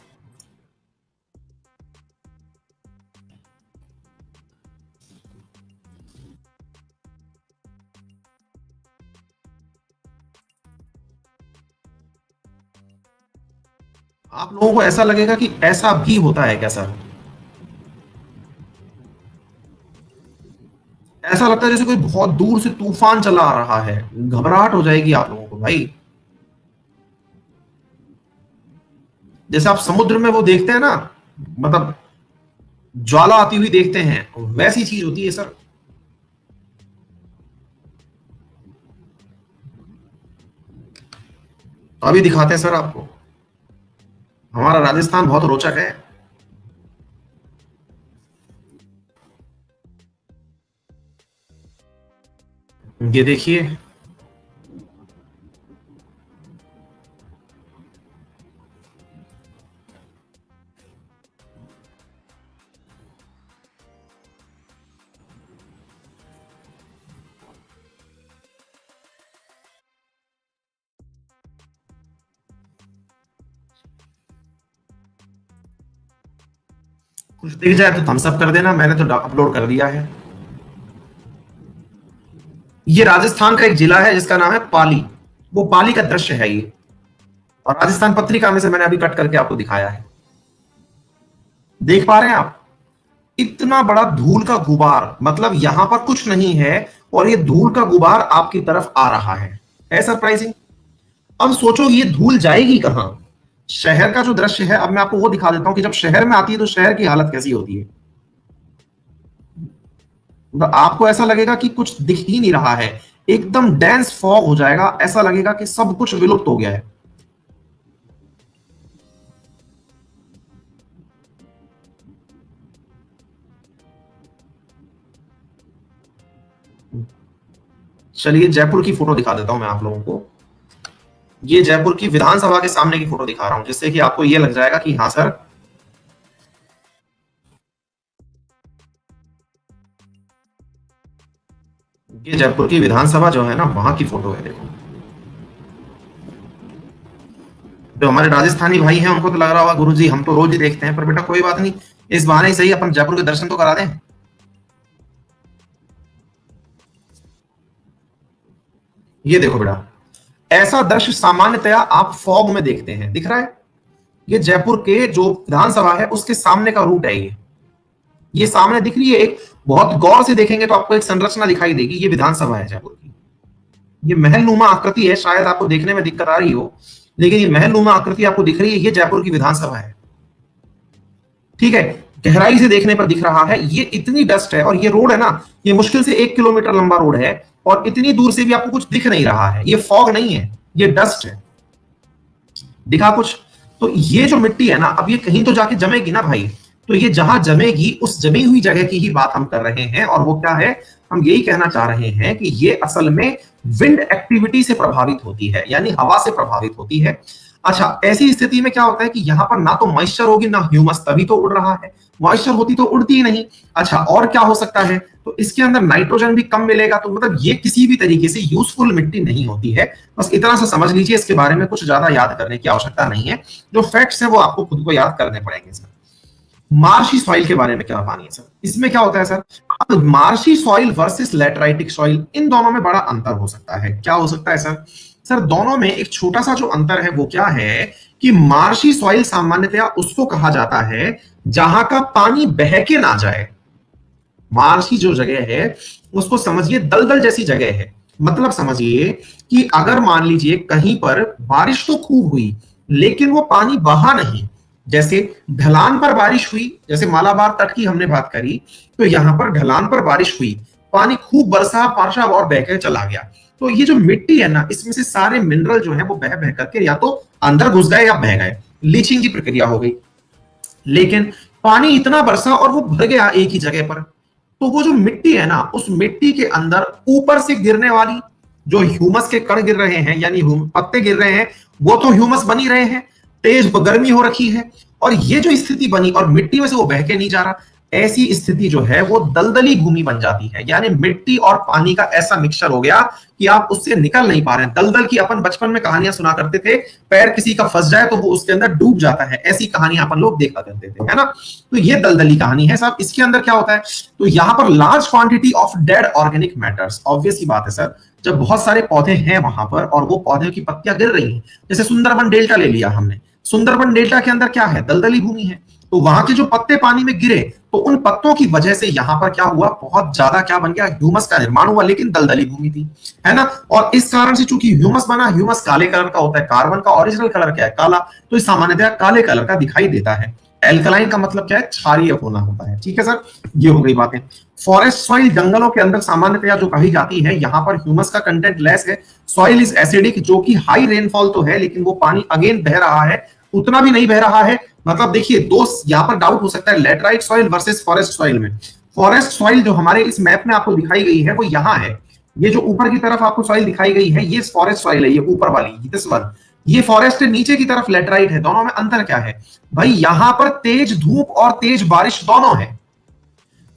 आप लोगों को ऐसा लगेगा कि ऐसा भी होता है क्या सर? ऐसा लगता है जैसे कोई बहुत दूर से तूफान चला आ रहा है, घबराहट हो जाएगी आप लोगों को भाई। जैसे आप समुद्र में वो देखते हैं ना, मतलब ज्वाला आती हुई देखते हैं, वैसी चीज होती है सर। तो अभी दिखाते हैं सर आपको, हमारा राजस्थान बहुत रोचक है। ये देखिए, कुछ दिख जाए तो थम्स अप कर देना, मैंने तो अपलोड कर दिया है। ये राजस्थान का एक जिला है जिसका नाम है पाली, वो पाली का दृश्य है ये, और राजस्थान पत्रिका में से मैंने अभी कट करके आपको दिखाया है। देख पा रहे हैं आप, इतना बड़ा धूल का गुबार, मतलब यहां पर कुछ नहीं है और ये धूल का गुबार आपकी तरफ आ रहा है सरप्राइजिंग। अब सोचो ये धूल जाएगी कहां? शहर का जो दृश्य है, अब मैं आपको वो दिखा देता हूं कि जब शहर में आती है तो शहर की हालत कैसी होती है। तो आपको ऐसा लगेगा कि कुछ दिख ही नहीं रहा है, एकदम डेंस फॉग हो जाएगा, ऐसा लगेगा कि सब कुछ विलुप्त हो गया है। चलिए जयपुर की फोटो दिखा देता हूं मैं आप लोगों को। ये जयपुर की विधानसभा के सामने की फोटो दिखा रहा हूं, जिससे कि आपको ये लग जाएगा कि हाँ सर, ये जयपुर की विधानसभा जो है ना, वहां की फोटो है। देखो, जो हमारे राजस्थानी भाई हैं उनको तो लग रहा होगा गुरुजी हम तो रोज ही देखते हैं, पर बेटा कोई बात नहीं, इस बहाने ही सही अपन जयपुर के दर्शन तो करा दें। ये देखो बेटा, ऐसा दृश्य सामान्यतया आप फॉग में देखते हैं, दिख रहा है? ये जयपुर के जो विधानसभा है उसके सामने का रूट है ये सामने दिख रही है। एक बहुत गौर से देखेंगे तो आपको एक संरचना दिखाई देगी, ये विधानसभा है जयपुर की। ये महलनुमा आकृति है, शायद आपको देखने में दिक्कत आ रही हो, लेकिन ये महलनुमा आकृति आपको दिख रही है, ये जयपुर की विधानसभा है। ठीक है, गहराई से देखने पर दिख रहा है। ये इतनी डस्ट है, और ये रोड है ना, ये मुश्किल से 1 किलोमीटर लंबा रोड है, और इतनी दूर से भी आपको कुछ दिख नहीं रहा है। ये फॉग नहीं है, ये डस्ट है। दिखा कुछ? तो ये जो मिट्टी है ना, अब ये कहीं तो जाके जमेगी ना भाई, तो ये जहां जमेगी उस जमी हुई जगह की ही बात हम कर रहे हैं, और वो क्या है, हम यही कहना चाह रहे हैं कि ये असल में विंड एक्टिविटी से प्रभावित होती है, यानी हवा से प्रभावित होती है। अच्छा, ऐसी स्थिति में क्या होता है कि यहां पर ना तो मॉइस्चर होगी ना ह्यूमस, तभी तो उड़ रहा है। मॉइस्चर होती तो उड़ती ही नहीं। अच्छा, और क्या हो सकता है, तो इसके अंदर नाइट्रोजन भी कम मिलेगा, तो मतलब ये किसी भी तरीके से यूजफुल मिट्टी नहीं होती है। बस इतना सा समझ लीजिए, इसके बारे में कुछ ज्यादा याद करने की आवश्यकता नहीं है। जो फैक्ट्स है वो आपको खुद को याद करने पड़ेंगे सर। मार्शी सॉइल के बारे में क्या मानिए सर, इसमें क्या होता है सर, अब मार्शी सॉइल वर्सेस लैटराइटिक सॉइल, इन दोनों में बड़ा अंतर हो सकता है। क्या हो सकता है सर? सर दोनों में एक छोटा सा जो अंतर है वो क्या है कि मार्शी सॉइल सामान्यतया उसको कहा जाता है जहां का पानी बह के ना जाए। मार्शी जो जगह है उसको समझिए दलदल जैसी जगह है। मतलब समझिए कि अगर मान लीजिए कहीं पर बारिश तो खूब हुई, लेकिन वो पानी बहा नहीं, जैसे ढलान पर बारिश हुई, जैसे मालाबार तट की हमने बात करी, तो यहां पर ढलान पर बारिश हुई, पानी खूब बरसा पारसा और बहकर चला गया, तो ये जो मिट्टी है ना, इसमें से सारे मिनरल जो है वो बह बह करके या तो अंदर घुस गए या बह गए, लीचिंग की प्रक्रिया हो गई। लेकिन पानी इतना बरसा और वो भर गया एक ही जगह पर, तो वो जो मिट्टी है ना, उस मिट्टी के अंदर ऊपर से गिरने वाली जो ह्यूमस के कण गिर रहे हैं, यानी पत्ते गिर रहे हैं, वो तो ह्यूमस बनी रहे हैं, तेज गर्मी हो रखी है, और ये जो स्थिति बनी और मिट्टी में से वो बह के नहीं जा रहा, ऐसी स्थिति जो है वो दलदली भूमि बन जाती है। यानी मिट्टी और पानी का ऐसा मिक्सचर हो गया कि आप उससे निकल नहीं पा रहे हैं। दलदल की अपन बचपन में कहानियां सुना करते थे, पैर किसी का फंस जाए तो वो उसके अंदर डूब जाता है, ऐसी कहानियां अपन लोग देखा करते थे, है ना? तो ये दलदली कहानी है साहब। इसके अंदर क्या होता है, तो यहाँ पर large quantity of dead organic matters, obvious सी बात है सर, जब बहुत सारे पौधे हैं वहां पर और वो पौधे की पत्तियां गिर रही हैं, जैसे सुंदरबन डेल्टा ले लिया हमने, सुंदरबन डेल्टा के अंदर क्या है, दलदली भूमि है, तो वहां के जो पत्ते पानी में गिरे तो उन पत्तों की वजह से यहां पर क्या हुआ, बहुत ज्यादा क्या बन गया, ह्यूमस का निर्माण हुआ, लेकिन दलदली भूमि थी, है ना। और इस कारण से चूंकि ह्यूमस बना, ह्यूमस काले कलर का होता है, कार्बन का ओरिजिनल कलर क्या है, काला, तो इस सामान्यतः काले कलर का दिखाई देता है। एल्कलाइन का मतलब क्या है, क्षारीय होना होता है, ठीक है सर। ये हो गई बातें। फॉरेस्ट सॉइल, जंगलों के अंदर सामान्यतया जो कही जाती है, यहां पर ह्यूमस का कंटेंट लेस है, सॉइल इज एसिडिक, जो कि हाई रेनफॉल तो है लेकिन वो पानी अगेन बह रहा है, उतना भी नहीं बह रहा है। मतलब देखिए दो यहां पर डाउट हो सकता है, laterite soil versus forest soil में। फॉरेस्ट सॉइल जो हमारे इस मैप में आपको दिखाई गई है वो यहां है, ये जो ऊपर की तरफ आपको सॉइल दिखाई गई है ये फॉरेस्ट सॉइल है, ये ऊपर वाली दिस वन, ये फॉरेस्ट है, नीचे की तरफ लेटराइट है। दोनों में अंतर क्या है भाई, यहां पर तेज धूप और तेज बारिश दोनों है,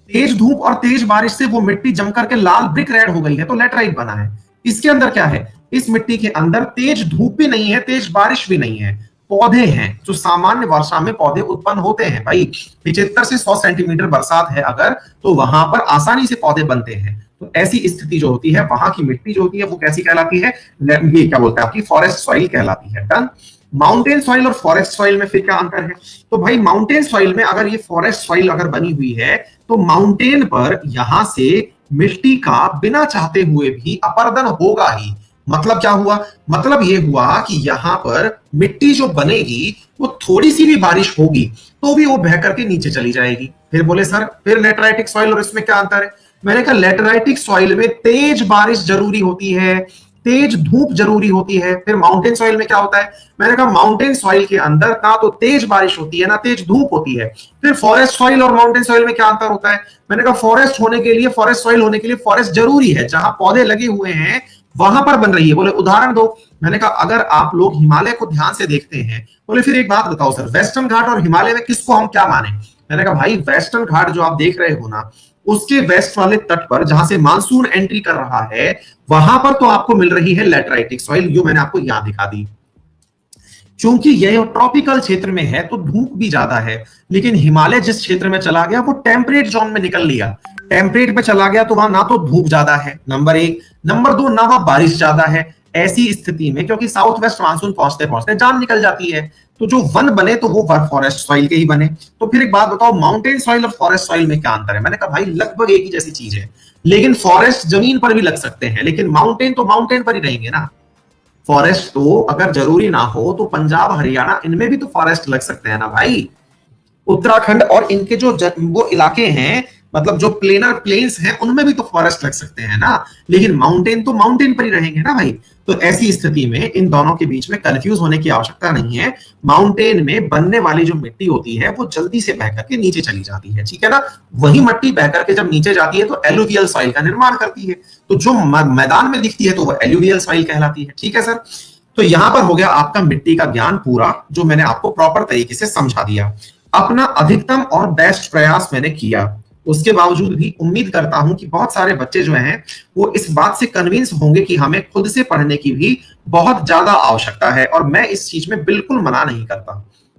तेज धूप और तेज बारिश से वो मिट्टी जम करके लाल ब्रिक रेड हो गई है तो लेटराइट बना है। इसके अंदर क्या है, इस मिट्टी के अंदर तेज धूप भी नहीं है, तेज बारिश भी नहीं है, पौधे हैं, जो सामान्य वर्षा में पौधे उत्पन्न होते हैं भाई, 75 से 100 सेंटीमीटर बरसात है अगर, तो वहां पर आसानी से पौधे बनते हैं। तो ऐसी स्थिति जो होती है, वहां की मिट्टी जो होती है वो कैसी कहलाती है, ये क्या बोलते हैं आपकी फॉरेस्ट सॉइल कहलाती है। डन। माउंटेन सॉइल और फॉरेस्ट सॉइल में फिर क्या अंतर है, तो भाई माउंटेन सॉइल में अगर ये फॉरेस्ट सॉइल अगर बनी हुई है तो माउंटेन पर यहां से मिट्टी का बिना चाहते हुए भी अपर्दन होगा ही। मतलब क्या हुआ, मतलब ये हुआ कि यहां पर मिट्टी जो बनेगी वो थोड़ी सी भी बारिश होगी तो भी वो बह करके नीचे चली जाएगी। फिर बोले सर फिर लेटराइटिक सॉइल और इसमें क्या अंतर है, मैंने कहा लेटराइटिक सॉइल में तेज बारिश जरूरी होती है, तेज धूप जरूरी होती है। फिर माउंटेन सॉइल में क्या होता है, मैंने कहा माउंटेन सॉइल के अंदर ना तो तेज बारिश होती है ना तेज धूप होती है। फिर फॉरेस्ट सॉइल और माउंटेन सॉइल में क्या अंतर होता है, मैंने कहा फॉरेस्ट होने के लिए, फॉरेस्ट सॉइल होने के लिए फॉरेस्ट जरूरी है, जहां पौधे लगे हुए हैं वहां पर बन रही है। बोले उदाहरण दो, मैंने कहा अगर आप लोग हिमालय को ध्यान से देखते हैं, बोले फिर एक बात बताओ सर, वेस्टर्न घाट और हिमालय में किसको हम क्या माने। मैंने कहा भाई वेस्टर्न घाट जो आप देख रहे हो ना, उसके वेस्ट वाले तट पर जहां से मानसून एंट्री कर रहा है वहां पर तो आपको मिल रही है लेटराइटिक सॉइल, जो मैंने आपको यहां दिखा दी। क्योंकि यह ट्रॉपिकल क्षेत्र में है तो धूप भी ज्यादा है, लेकिन हिमालय जिस क्षेत्र में चला गया वो टेम्परेट जोन में निकल लिया, टेम्परेट में चला गया तो वहां ना तो धूप ज्यादा है, नंबर एक, नंबर दो ना वहां बारिश ज्यादा है। ऐसी स्थिति में क्योंकि साउथ वेस्ट मानसून पहुंचते पहुंचते जान निकल जाती है, तो जो वन बने तो वो फॉरेस्ट सॉइल के ही बने। तो फिर एक बात बताओ, माउंटेन सॉइल और फॉरेस्ट सॉइल में क्या अंतर है, मैंने कहा भाई लगभग एक ही जैसी चीज है, लेकिन फॉरेस्ट जमीन पर भी लग सकते हैं, लेकिन माउंटेन तो माउंटेन पर ही रहेंगे ना। फॉरेस्ट तो अगर जरूरी ना हो तो पंजाब हरियाणा इनमें भी तो फॉरेस्ट लग सकते हैं ना भाई, उत्तराखंड और इनके जो वो इलाके हैं, मतलब जो प्लेनर प्लेन्स हैं उनमें भी तो फॉरेस्ट लग सकते हैं ना, लेकिन माउंटेन तो माउंटेन पर ही रहेंगे ना भाई। तो ऐसी स्थिति में इन दोनों के बीच में कंफ्यूज होने की आवश्यकता नहीं है। माउंटेन में बनने वाली जो मिट्टी होती है वो जल्दी से बह करके नीचे चली जाती है, ठीक है ना। वही मिट्टी बह करके जब नीचे जाती है तो एलुवियल सॉइल का निर्माण करती है, तो जो मैदान में दिखती है तो वो एलुवियल सॉइल कहलाती है, ठीक है सर। तो यहां पर हो गया आपका मिट्टी का ज्ञान पूरा, जो मैंने आपको प्रॉपर तरीके से समझा दिया। अपना अधिकतम और बेस्ट प्रयास मैंने किया, उसके बावजूद भी उम्मीद करता हूं कि बहुत सारे बच्चे जो हैं वो इस बात से कन्विंस होंगे कि हमें खुद से पढ़ने की भी बहुत ज्यादा आवश्यकता है, और मैं इस चीज में बिल्कुल मना नहीं करता।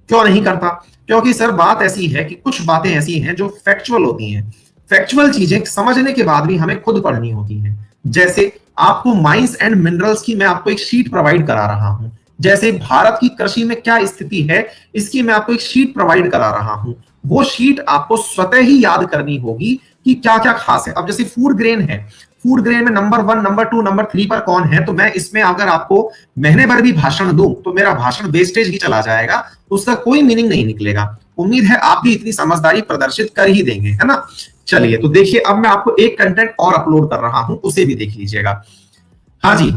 क्यों नहीं करता, क्योंकि सर बात ऐसी है कि कुछ बातें ऐसी हैं जो फैक्चुअल होती हैं, फैक्चुअल चीजें समझने के बाद भी हमें खुद पढ़नी होती हैं। जैसे आपको माइंस एंड मिनरल्स की मैं आपको एक शीट प्रोवाइड करा रहा हूं, जैसे भारत की कृषि में क्या स्थिति है इसकी मैं आपको एक शीट प्रोवाइड करा रहा हूं, वो शीट आपको स्वतः ही याद करनी होगी कि क्या क्या खास है। अब जैसे फूड ग्रेन है, फूड ग्रेन में नंबर 1, नंबर 2, नंबर 3 पर कौन है, तो मैं इसमें अगर आपको महीने भर भी भाषण दूं तो मेरा भाषण वेस्टेज ही चला जाएगा, उसका कोई मीनिंग नहीं निकलेगा। उम्मीद है आप भी इतनी समझदारी प्रदर्शित कर ही देंगे, है ना। चलिए तो देखिए, अब मैं आपको एक कंटेंट और अपलोड कर रहा हूं, उसे भी देख लीजिएगा। हाँ जी,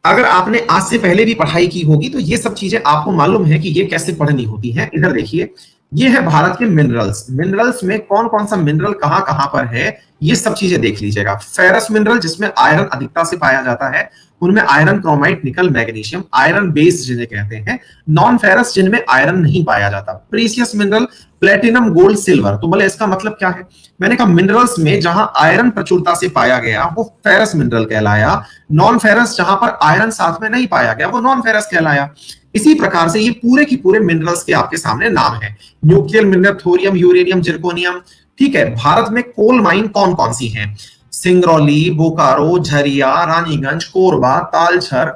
अगर आपने आज से पहले भी पढ़ाई की होगी तो ये सब चीजें आपको मालूम है कि ये कैसे पढ़नी होती है। इधर देखिए, ये है भारत के मिनरल्स, मिनरल्स में कौन कौन सा मिनरल कहां कहां पर है ये सब चीजें देख लीजिएगा। फेरस मिनरल जिसमें आयरन अधिकता से पाया जाता है, उनमें आयरन, क्रोमाइट, निकल, मैग्नीशियम, आयरन बेस जिन्हें कहते हैं। नॉन फेरस जिनमें आयरन नहीं पाया जाता। Precious mineral platinum, gold, silver. तो बोले इसका मतलब क्या है, मैंने कहा मिनरल्स में जहां आयरन प्रचुरता से पाया गया वो फेरस मिनरल कहलाया, नॉन फेरस जहां पर आयरन साथ में नहीं पाया गया वो नॉन फेरस कहलाया। इसी प्रकार से ये पूरे की पूरे मिनरल्स के आपके सामने नाम है। Nuclear mineral, thorium, uranium, zirconium, ठीक है। भारत में कोल माइन कौन कौन सी हैं, सिंगरौली, बोकारो, झरिया, रानीगंज, कोरबा, तालछर,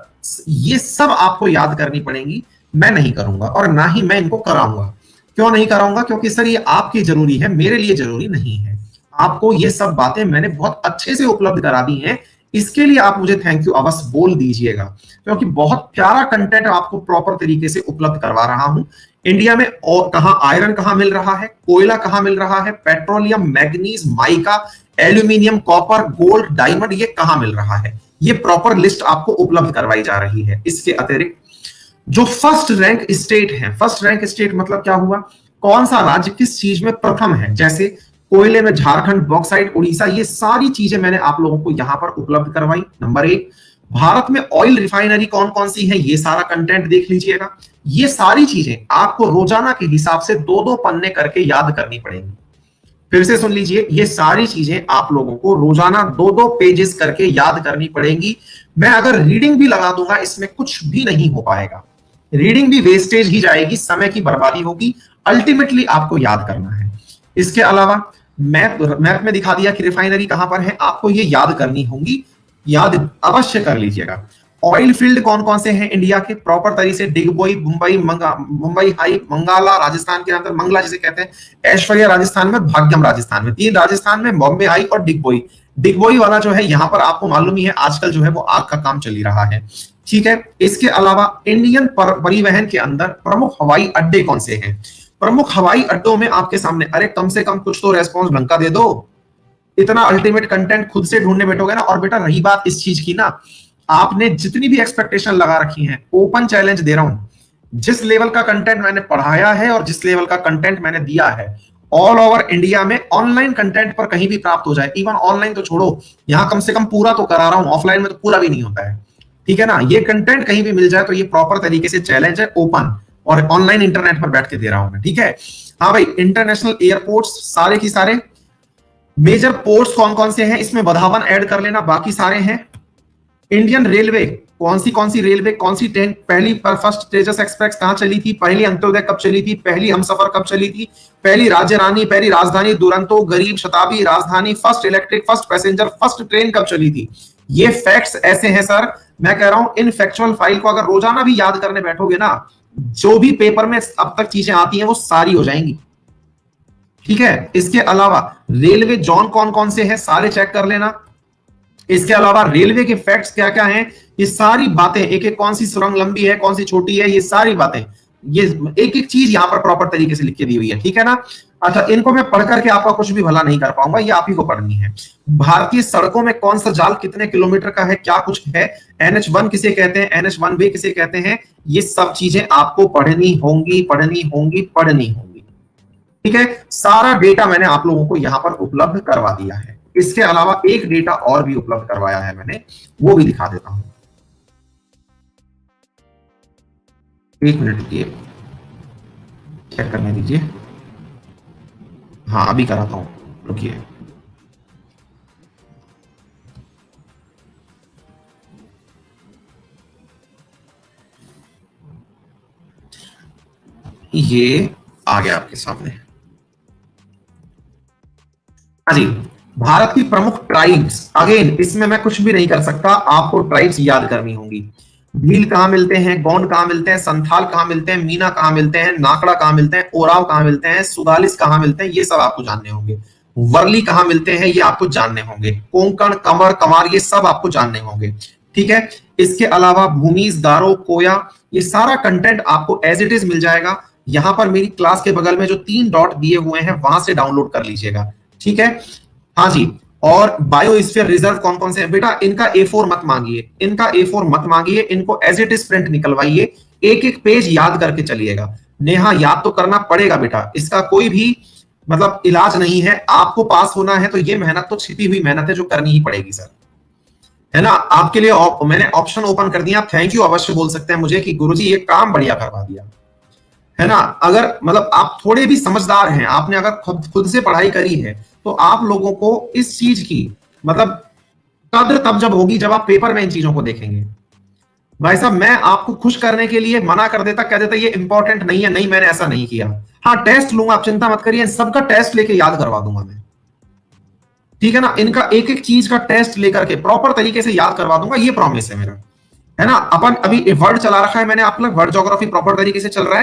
ये सब आपको याद करनी पड़ेंगी। मैं नहीं करूंगा और ना ही मैं इनको कराऊंगा, क्यों नहीं कराऊंगा? क्योंकि सर ये आपकी जरूरी है, मेरे लिए जरूरी नहीं है। आपको ये सब बातें मैंने बहुत अच्छे से उपलब्ध करा दी हैं, इसके लिए आप मुझे थैंक यू अवश्य बोल दीजिएगा, क्योंकि बहुत प्यारा कंटेंट आपको प्रॉपर तरीके से उपलब्ध करवा रहा हूं। इंडिया में और कहां आयरन कहां मिल रहा है, कोयला कहां मिल रहा है, petroleum, manganese, mica, aluminium, copper, gold, diamond, ये कहां मिल रहा है, ये प्रॉपर लिस्ट आपको उपलब्ध करवाई जा रही है। इसके अतिरिक्त जो फर्स्ट रैंक स्टेट है, फर्स्ट रैंक स्टेट मतलब क्या हुआ, कौन सा राज्य किस चीज में प्रथम है, जैसे कोयले में झारखंड, बॉक्साइट उड़ीसा, ये सारी चीजें मैंने आप लोगों को यहां पर उपलब्ध करवाई। नंबर एक, भारत में ऑयल रिफाइनरी कौन कौन सी है, ये सारा कंटेंट देख लीजिएगा। ये सारी चीजें आपको रोजाना के हिसाब से 2-2 पन्ने करके याद करनी पड़ेंगी। फिर से सुन लीजिए, ये सारी चीजें आप लोगों को रोजाना 2-2 पेजेस करके याद करनी पड़ेंगी। मैं अगर रीडिंग भी लगा दूंगा, इसमें कुछ भी नहीं हो पाएगा, रीडिंग भी वेस्टेज ही जाएगी, समय की बर्बादी होगी। अल्टीमेटली आपको याद करना है। इसके अलावा मैप में दिखा दिया कि रिफाइनरी कहां पर है, आपको ये याद करनी होंगी, याद अवश्य कर लीजिएगा। ऑयल फील्ड कौन कौन से हैं इंडिया के, प्रॉपर तरीके से डिगबोई, मुंबई हाई, मंगाला राजस्थान के अंदर, मंगला जिसे कहते हैं, ऐश्वर्या राजस्थान में, भाग्यम राजस्थान में, 3 राजस्थान में, बॉम्बे हाई और डिगबोई। डिगबोई वाला जो है यहाँ पर आपको मालूम ही है, आजकल जो है वो आग का काम चल ही रहा है, ठीक है। इसके अलावा इंडियन परिवहन के अंदर प्रमुख हवाई अड्डे कौन से हैं, प्रमुख हवाई अड्डों में आपके सामने, अरे कम से कम कुछ तो रेस्पॉन्स ढंग का दे दो। इतना अल्टीमेट कंटेंट खुद से ढूंढने बैठोगे ना, और बेटा रही बात इस चीज की ना, आपने जितनी भी एक्सपेक्टेशन लगा रखी है, ओपन चैलेंज दे रहा हूं, जिस लेवल का कंटेंट मैंने पढ़ाया है और जिस लेवल का कंटेंट मैंने दिया है, ऑल ओवर इंडिया में ऑनलाइन कंटेंट पर कहीं भी प्राप्त हो जाए। इवन ऑनलाइन तो छोड़ो, यहां कम से कम पूरा तो करा रहा हूं, ऑफलाइन में तो पूरा भी नहीं होता है, ठीक है ना। ये कंटेंट कहीं भी मिल जाए तो ये प्रॉपर तरीके से चैलेंज है, ओपन और ऑनलाइन इंटरनेट पर बैठ के दे रहा हूं मैं, ठीक है। हाँ भाई, इंटरनेशनल एयरपोर्ट्स सारे की सारे, मेजर पोर्ट्स कौन कौन से हैं इसमें बधावन ऐड कर लेना, बाकी सारे हैं। इंडियन रेलवे कौन सी रेलवे, कौन सी ट्रेन, पहली फर्स्ट तेजस एक्सप्रेस कहां चली थी, पहली अंत्योदय कब चली थी, पहली हमसफर कब चली थी, पहली राज्य रानी, पहली राजधानी, दुरंतो, गरीब, शताब्दी, राजधानी, first electric, first passenger, first train कब चली थी। ये फैक्ट्स ऐसे हैं सर, मैं कह रहा हूं इन फैक्चुअल फाइल को अगर रोजाना भी याद करने बैठोगे ना, जो भी पेपर में अब तक चीजें आती हैं वो सारी हो जाएंगी, ठीक है। इसके अलावा रेलवे जोन कौन कौन से हैं सारे चेक कर लेना। इसके अलावा रेलवे के फैक्ट्स क्या क्या हैं, ये सारी बातें, एक एक कौन सी सुरंग लंबी है, कौन सी छोटी है, ये सारी बातें, ये एक एक चीज यहां पर प्रॉपर तरीके से लिख के दी हुई है, ठीक है ना। अच्छा, इनको मैं पढ़ करके आपका कुछ भी भला नहीं कर पाऊंगा, ये आप ही को पढ़नी है। भारतीय सड़कों में कौन सा जाल कितने किलोमीटर का है, क्या कुछ है, NH1 किसे कहते हैं, NH1 किसे कहते हैं, ये सब चीजें आपको पढ़नी होंगी, पढ़नी होंगी, पढ़नी होंगी, ठीक है। सारा डेटा मैंने आप लोगों को यहां पर उपलब्ध करवा दिया है। इसके अलावा एक डेटा और भी उपलब्ध करवाया है मैंने, वो भी दिखा देता हूं, एक मिनट रुकिए, चेक करने दीजिए। हाँ अभी कराता हूं, रुकिए। ये आ गया आपके सामने। हाँ जी, भारत की प्रमुख ट्राइब्स, अगेन इसमें मैं कुछ भी नहीं कर सकता, आपको ट्राइब्स याद करनी होंगी। भील कहां मिलते हैं, गोंड कहां मिलते हैं, संथाल कहां मिलते हैं, मीना कहां मिलते हैं, नाकड़ा कहां मिलते हैं, ओराव कहां मिलते हैं, सुदालिस कहां मिलते हैं, ये सब आपको जानने होंगे। वर्ली कहां मिलते हैं, ये आपको जानने होंगे। कोंकण, कंवर, कंवार, ये सब आपको जानने होंगे, ठीक है। इसके अलावा भूमिज, गारो, कोया, ये सारा कंटेंट आपको एज इट इज मिल जाएगा। यहां पर मेरी क्लास के बगल में जो 3 डॉट दिए हुए हैं वहां से डाउनलोड कर लीजिएगा, ठीक है। हाँ जी, और बायोस्फीयर रिजर्व कौन कौन से हैं बेटा, इनका A4 मत मांगिए, इनका A4 मत मांगिए, इनको एज इट इज प्रिंट निकलवाइए, एक एक पेज याद करके चलिएगा। नेहा, याद तो करना पड़ेगा बेटा, इसका कोई भी मतलब इलाज नहीं है। आपको पास होना है तो ये मेहनत तो छिपी हुई मेहनत है जो करनी ही पड़ेगी सर, है ना। आपके लिए मैंने ऑप्शन ओपन कर दिया, आप थैंक यू अवश्य बोल सकते हैं मुझे कि गुरुजी ये काम बढ़िया करवा दिया, है ना। अगर मतलब आप थोड़े भी समझदार हैं, आपने अगर खुद से पढ़ाई करी है, तो आप लोगों को इस चीज की मतलब कद्र तब जब होगी जब आप पेपर में इन चीजों को देखेंगे। भाई साहब, मैं आपको खुश करने के लिए मना कर देता, कह देता ये इंपॉर्टेंट नहीं है, नहीं मैंने ऐसा नहीं किया। हाँ टेस्ट लूंगा, आप चिंता मत करिए, सबका टेस्ट लेके याद करवा दूंगा मैं, ठीक है ना। इनका एक एक चीज का टेस्ट लेकर के प्रॉपर तरीके से याद करवा दूंगा, ये प्रॉमिस है मेरा, है ना। अपन अभी वर्ड चला रखा है मैंने, आप लोग वर्ड ज्योग्राफी प्रॉपर तरीके से चल रहा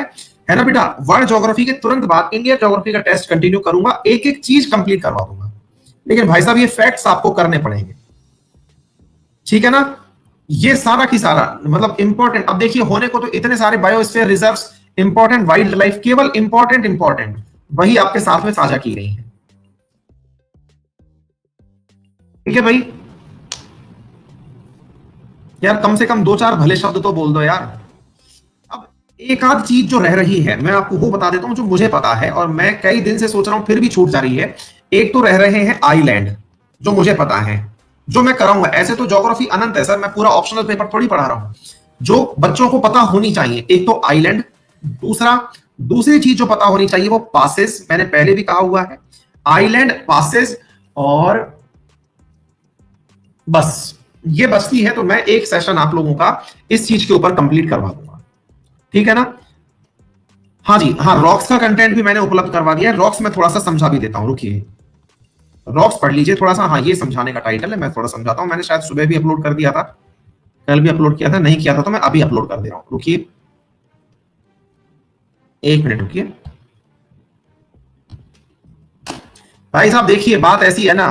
है ना बेटा। वर्ल्ड ज्योग्राफी के तुरंत बाद इंडियन ज्योग्राफी का टेस्ट कंटिन्यू करूंगा, एक एक चीज कंप्लीट करवा दूंगा, लेकिन भाई साहब ये फैक्ट्स आपको करने पड़ेंगे, ठीक है ना। ये सारा की सारा मतलब इंपॉर्टेंट, अब देखिए होने को तो इतने सारे biosphere reserves, important wild life, केवल इंपॉर्टेंट वही आपके साथ में साझा की गई है, ठीक है भाई। यार कम से कम दो चार भले शब्द तो बोल दो यार। अब एक आध चीज जो रह रही है मैं आपको वो बता देता हूं जो मुझे पता है, और मैं कई दिन से सोच रहा हूं फिर भी छूट जा रही है। एक तो रह रहे हैं आइलैंड, जो मुझे पता है, जो मैं कराऊंगा। ऐसे तो ज्योग्राफी अनंत है सर, मैं पूरा ऑप्शनल पेपर थोड़ी पढ़ा रहा हूं, जो बच्चों को पता होनी चाहिए। एक तो आइलैंड, दूसरी चीज जो पता होनी चाहिए वो पासेस, मैंने पहले भी कहा हुआ है, आइलैंड, पासेस, और बस ये बचती है। तो मैं एक सेशन आप लोगों का इस चीज के ऊपर कंप्लीट करवा दूंगा, ठीक है ना। हाँ जी हाँ, रॉक्स का कंटेंट भी मैंने उपलब्ध करवा दिया है। रॉक्स में थोड़ा सा समझा भी देता हूं, रुकिए, रॉक्स पढ़ लीजिए थोड़ा सा। हाँ ये समझाने का टाइटल है, मैं थोड़ा समझाता हूं। मैंने शायद सुबह भी अपलोड कर दिया था, कल भी अपलोड किया था, नहीं किया था तो मैं अभी अपलोड कर दे रहा हूं। रुकिए एक मिनट रुकिए भाई साहब। देखिए बात ऐसी है ना,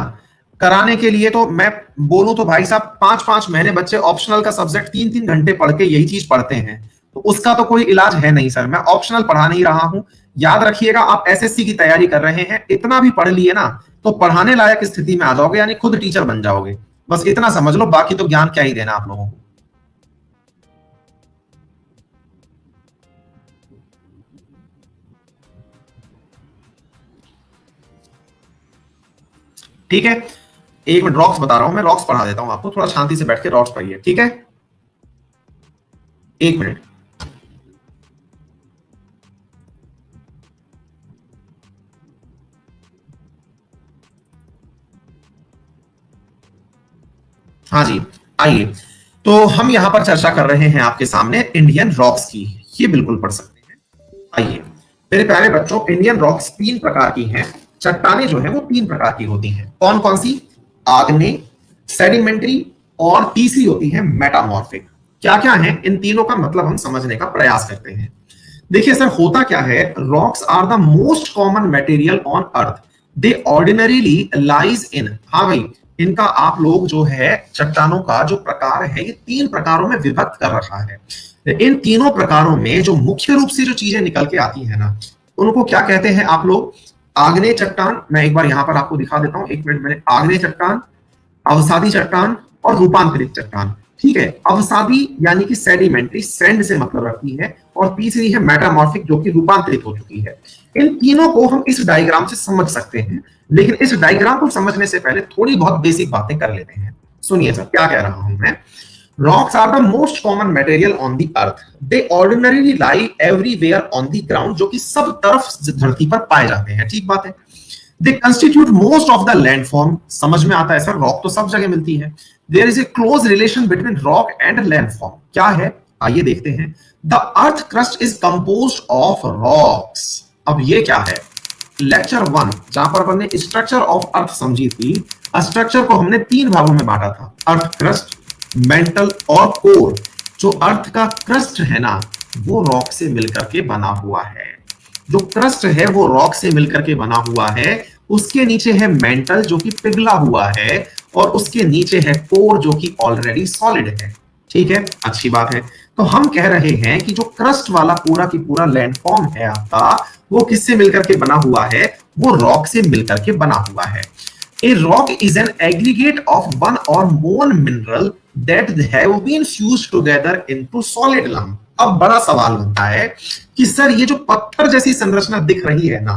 कराने के लिए तो मैं बोलूं तो भाई साहब 5-5 महीने बच्चे ऑप्शनल का सब्जेक्ट 3-3 घंटे पढ़ के यही चीज पढ़ते हैं, तो उसका तो कोई इलाज है नहीं सर। मैं ऑप्शनल पढ़ा नहीं रहा हूं, याद रखिएगा। आप एसएससी की तैयारी कर रहे हैं, इतना भी पढ़ लिए ना तो पढ़ाने लायक स्थिति में आ जाओगे, यानी खुद टीचर बन जाओगे। बस इतना समझ लो, बाकी तो ज्ञान क्या ही देना आप लोगों को। ठीक है, एक मिनट, रॉक्स बता रहा हूं मैं, रॉक्स पढ़ा देता हूं आपको, थोड़ा शांति से बैठ के रॉक्स पढ़िए, ठीक है। एक मिनट, हाँ जी आइए। तो हम यहां पर चर्चा कर रहे हैं आपके सामने इंडियन रॉक्स की, ये बिल्कुल पढ़ सकते हैं। आइए मेरे प्यारे बच्चों, इंडियन रॉक्स 3 प्रकार की हैं। चट्टानें जो है वो 3 प्रकार की होती हैं। कौन कौन सी? आग्नेय, सेडिमेंट्री, और तीसरी होती है मेटामॉर्फिक। क्या क्या है इन तीनों का मतलब हम समझने का प्रयास करते हैं। देखिए सर होता क्या है, rocks are the most common material on earth, they ordinarily lies in, हाँ भाई, इनका आप लोग जो है चट्टानों का जो प्रकार है ये 3 प्रकारों में विभक्त कर रखा है। इन तीनों प्रकारों में जो मुख्य रूप से जो चीजें निकल के आती है ना, उनको क्या कहते हैं आप लोग? आग्नेय चट्टान। मैं एक बार यहां पर आपको दिखा देता हूं, एक मिनट। मैंने आग्नेय चट्टान, अवसादी चट्टान और रूपांतरित चट्टान, ठीक है। अवसादी यानी कि सेडिमेंट्री, सैंड से मतलब रखती है, और तीसरी है मेटामॉर्फिक जो कि रूपांतरित हो चुकी है। इन तीनों को हम इस डायग्राम से समझ सकते हैं, लेकिन इस डायग्राम को समझने से पहले थोड़ी बहुत बेसिक बातें कर लेते हैं। सुनिए सर क्या कह रहा हूं मैं। Rocks are the most common material on the earth. They ordinarily lie everywhere on the ground, जो कि सब तरफ धरती पर पाए जाते हैं, ठीक बात है। They constitute most of the landform, समझ में आता है सर, रॉक तो सब जगह मिलती है। There is a close relation between rock and landform. क्या है आइए देखते हैं। The earth crust is composed of rocks. अब ये क्या है? लेक्चर 1 जहां पर हमने स्ट्रक्चर ऑफ अर्थ समझी थी, स्ट्रक्चर को हमने 3 भागों में बांटा था, अर्थ क्रस्ट, मेंटल और कोर। जो अर्थ का क्रस्ट है ना वो रॉक से मिलकर के बना हुआ है, जो क्रस्ट है वो रॉक से मिलकर के बना हुआ है। उसके नीचे है मेंटल जो कि पिघला हुआ है, और उसके नीचे है कोर जो कि ऑलरेडी सॉलिड है, ठीक है। अच्छी बात है। तो हम कह रहे हैं कि जो क्रस्ट वाला पूरा की पूरा लैंडफॉर्म है आपका, वो किससे मिलकर के बना हुआ है? वो रॉक से मिलकर के बना हुआ है। A rock is an aggregate of one or more mineral that have been fused together into solid lump. अब बड़ा सवाल बनता है कि सर ये जो पत्थर जैसी संरचना दिख रही है ना,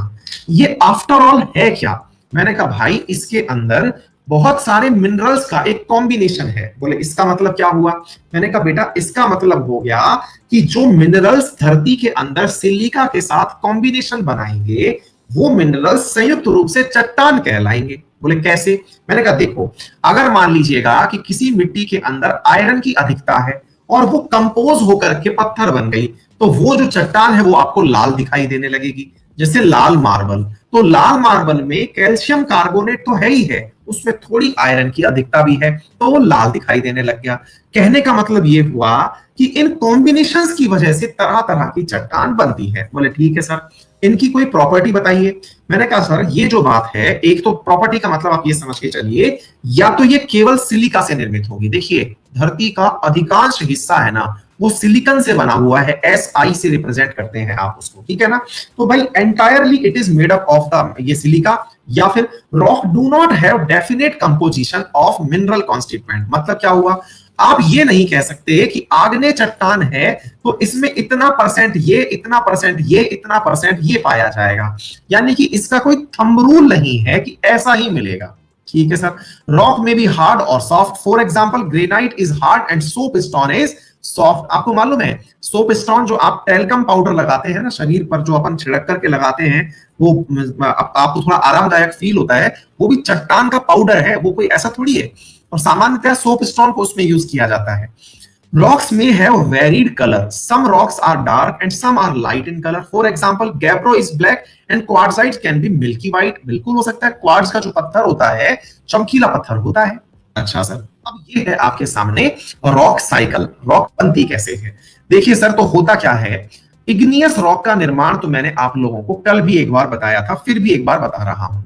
ये आफ्टर ऑल है क्या? मैंने कहा भाई इसके अंदर बहुत सारे मिनरल्स का एक कॉम्बिनेशन है। बोले इसका मतलब क्या हुआ? मैंने कहा बेटा इसका मतलब हो गया कि जो मिनरल्स धरती के अंदर सिलिका के साथ कॉम्बिनेशन बनाएंगे, वो मिनरल्स संयुक्त रूप से चट्टान कहलाएंगे। बोले कैसे? मैंने कहा देखो, अगर मान लीजिएगा कि किसी मिट्टी के अंदर आयरन की अधिकता है और वो कंपोज होकर के पत्थर बन गई, तो वो जो चट्टान है वो आपको लाल दिखाई देने लगेगी, जैसे लाल मार्बल। तो लाल मार्बल में कैल्शियम कार्बोनेट तो है ही है, उसमें थोड़ी आयरन की अधिकता भी है, तो वो लाल दिखाई देने लग गया। कहने का मतलब ये हुआ कि इन कॉम्बिनेशंस की वजह से तरह तरह की चट्टान बनती है। बोले ठीक है सर, इनकी कोई प्रॉपर्टी बताइए। मैंने कहा सर ये जो बात है, एक तो प्रॉपर्टी का मतलब आप ये समझ के चलिए, या तो ये केवल सिलिका से निर्मित होगी। देखिए धरती का अधिकांश हिस्सा है ना, वो सिलिकॉन से बना हुआ है, SI से रिप्रेजेंट करते हैं आप उसको, ठीक है ना। तो भाई entirely it is made up of the ये सिलिका, या फिर rock do not have definite composition of mineral constituent. मतलब क्या हुआ, आप ये नहीं कह सकते कि आग्नेय चट्टान है तो इसमें इतना परसेंट ये, इतना परसेंट ये, इतना परसेंट ये पाया जाएगा, यानी कि इसका कोई थंब रूल नहीं है कि ऐसा ही मिलेगा। ठीक है सर। रॉक में भी हार्ड और soft, for example granite is hard and soap stone is soft. आपको मालूम है सोप स्टोन जो आप टेल्कम पाउडर लगाते हैं ना शरीर पर, जो अपन छिड़क करके लगाते हैं, वो आपको थोड़ा आरामदायक फील होता है, वो भी चट्टान का पाउडर है, वो कोई ऐसा थोड़ी है। और सामान्यतः सोप स्टोन को उसमें यूज किया जाता है। Rocks may have varied color. Some rocks are dark and some are light in color. For example, gabbro is black and quartzite can be milky white. बिल्कुल हो सकता है, क्वार्ट्ज का जो पत्थर होता है चमकीला पत्थर होता है। अच्छा सर, अब ये है आपके सामने रॉक साइकिल। रॉक बनती कैसे है? देखिए सर, तो होता क्या है, इग्नियस रॉक का निर्माण तो मैंने आप लोगों को कल भी एक बार बताया था, फिर भी एक बार बता रहा हूं।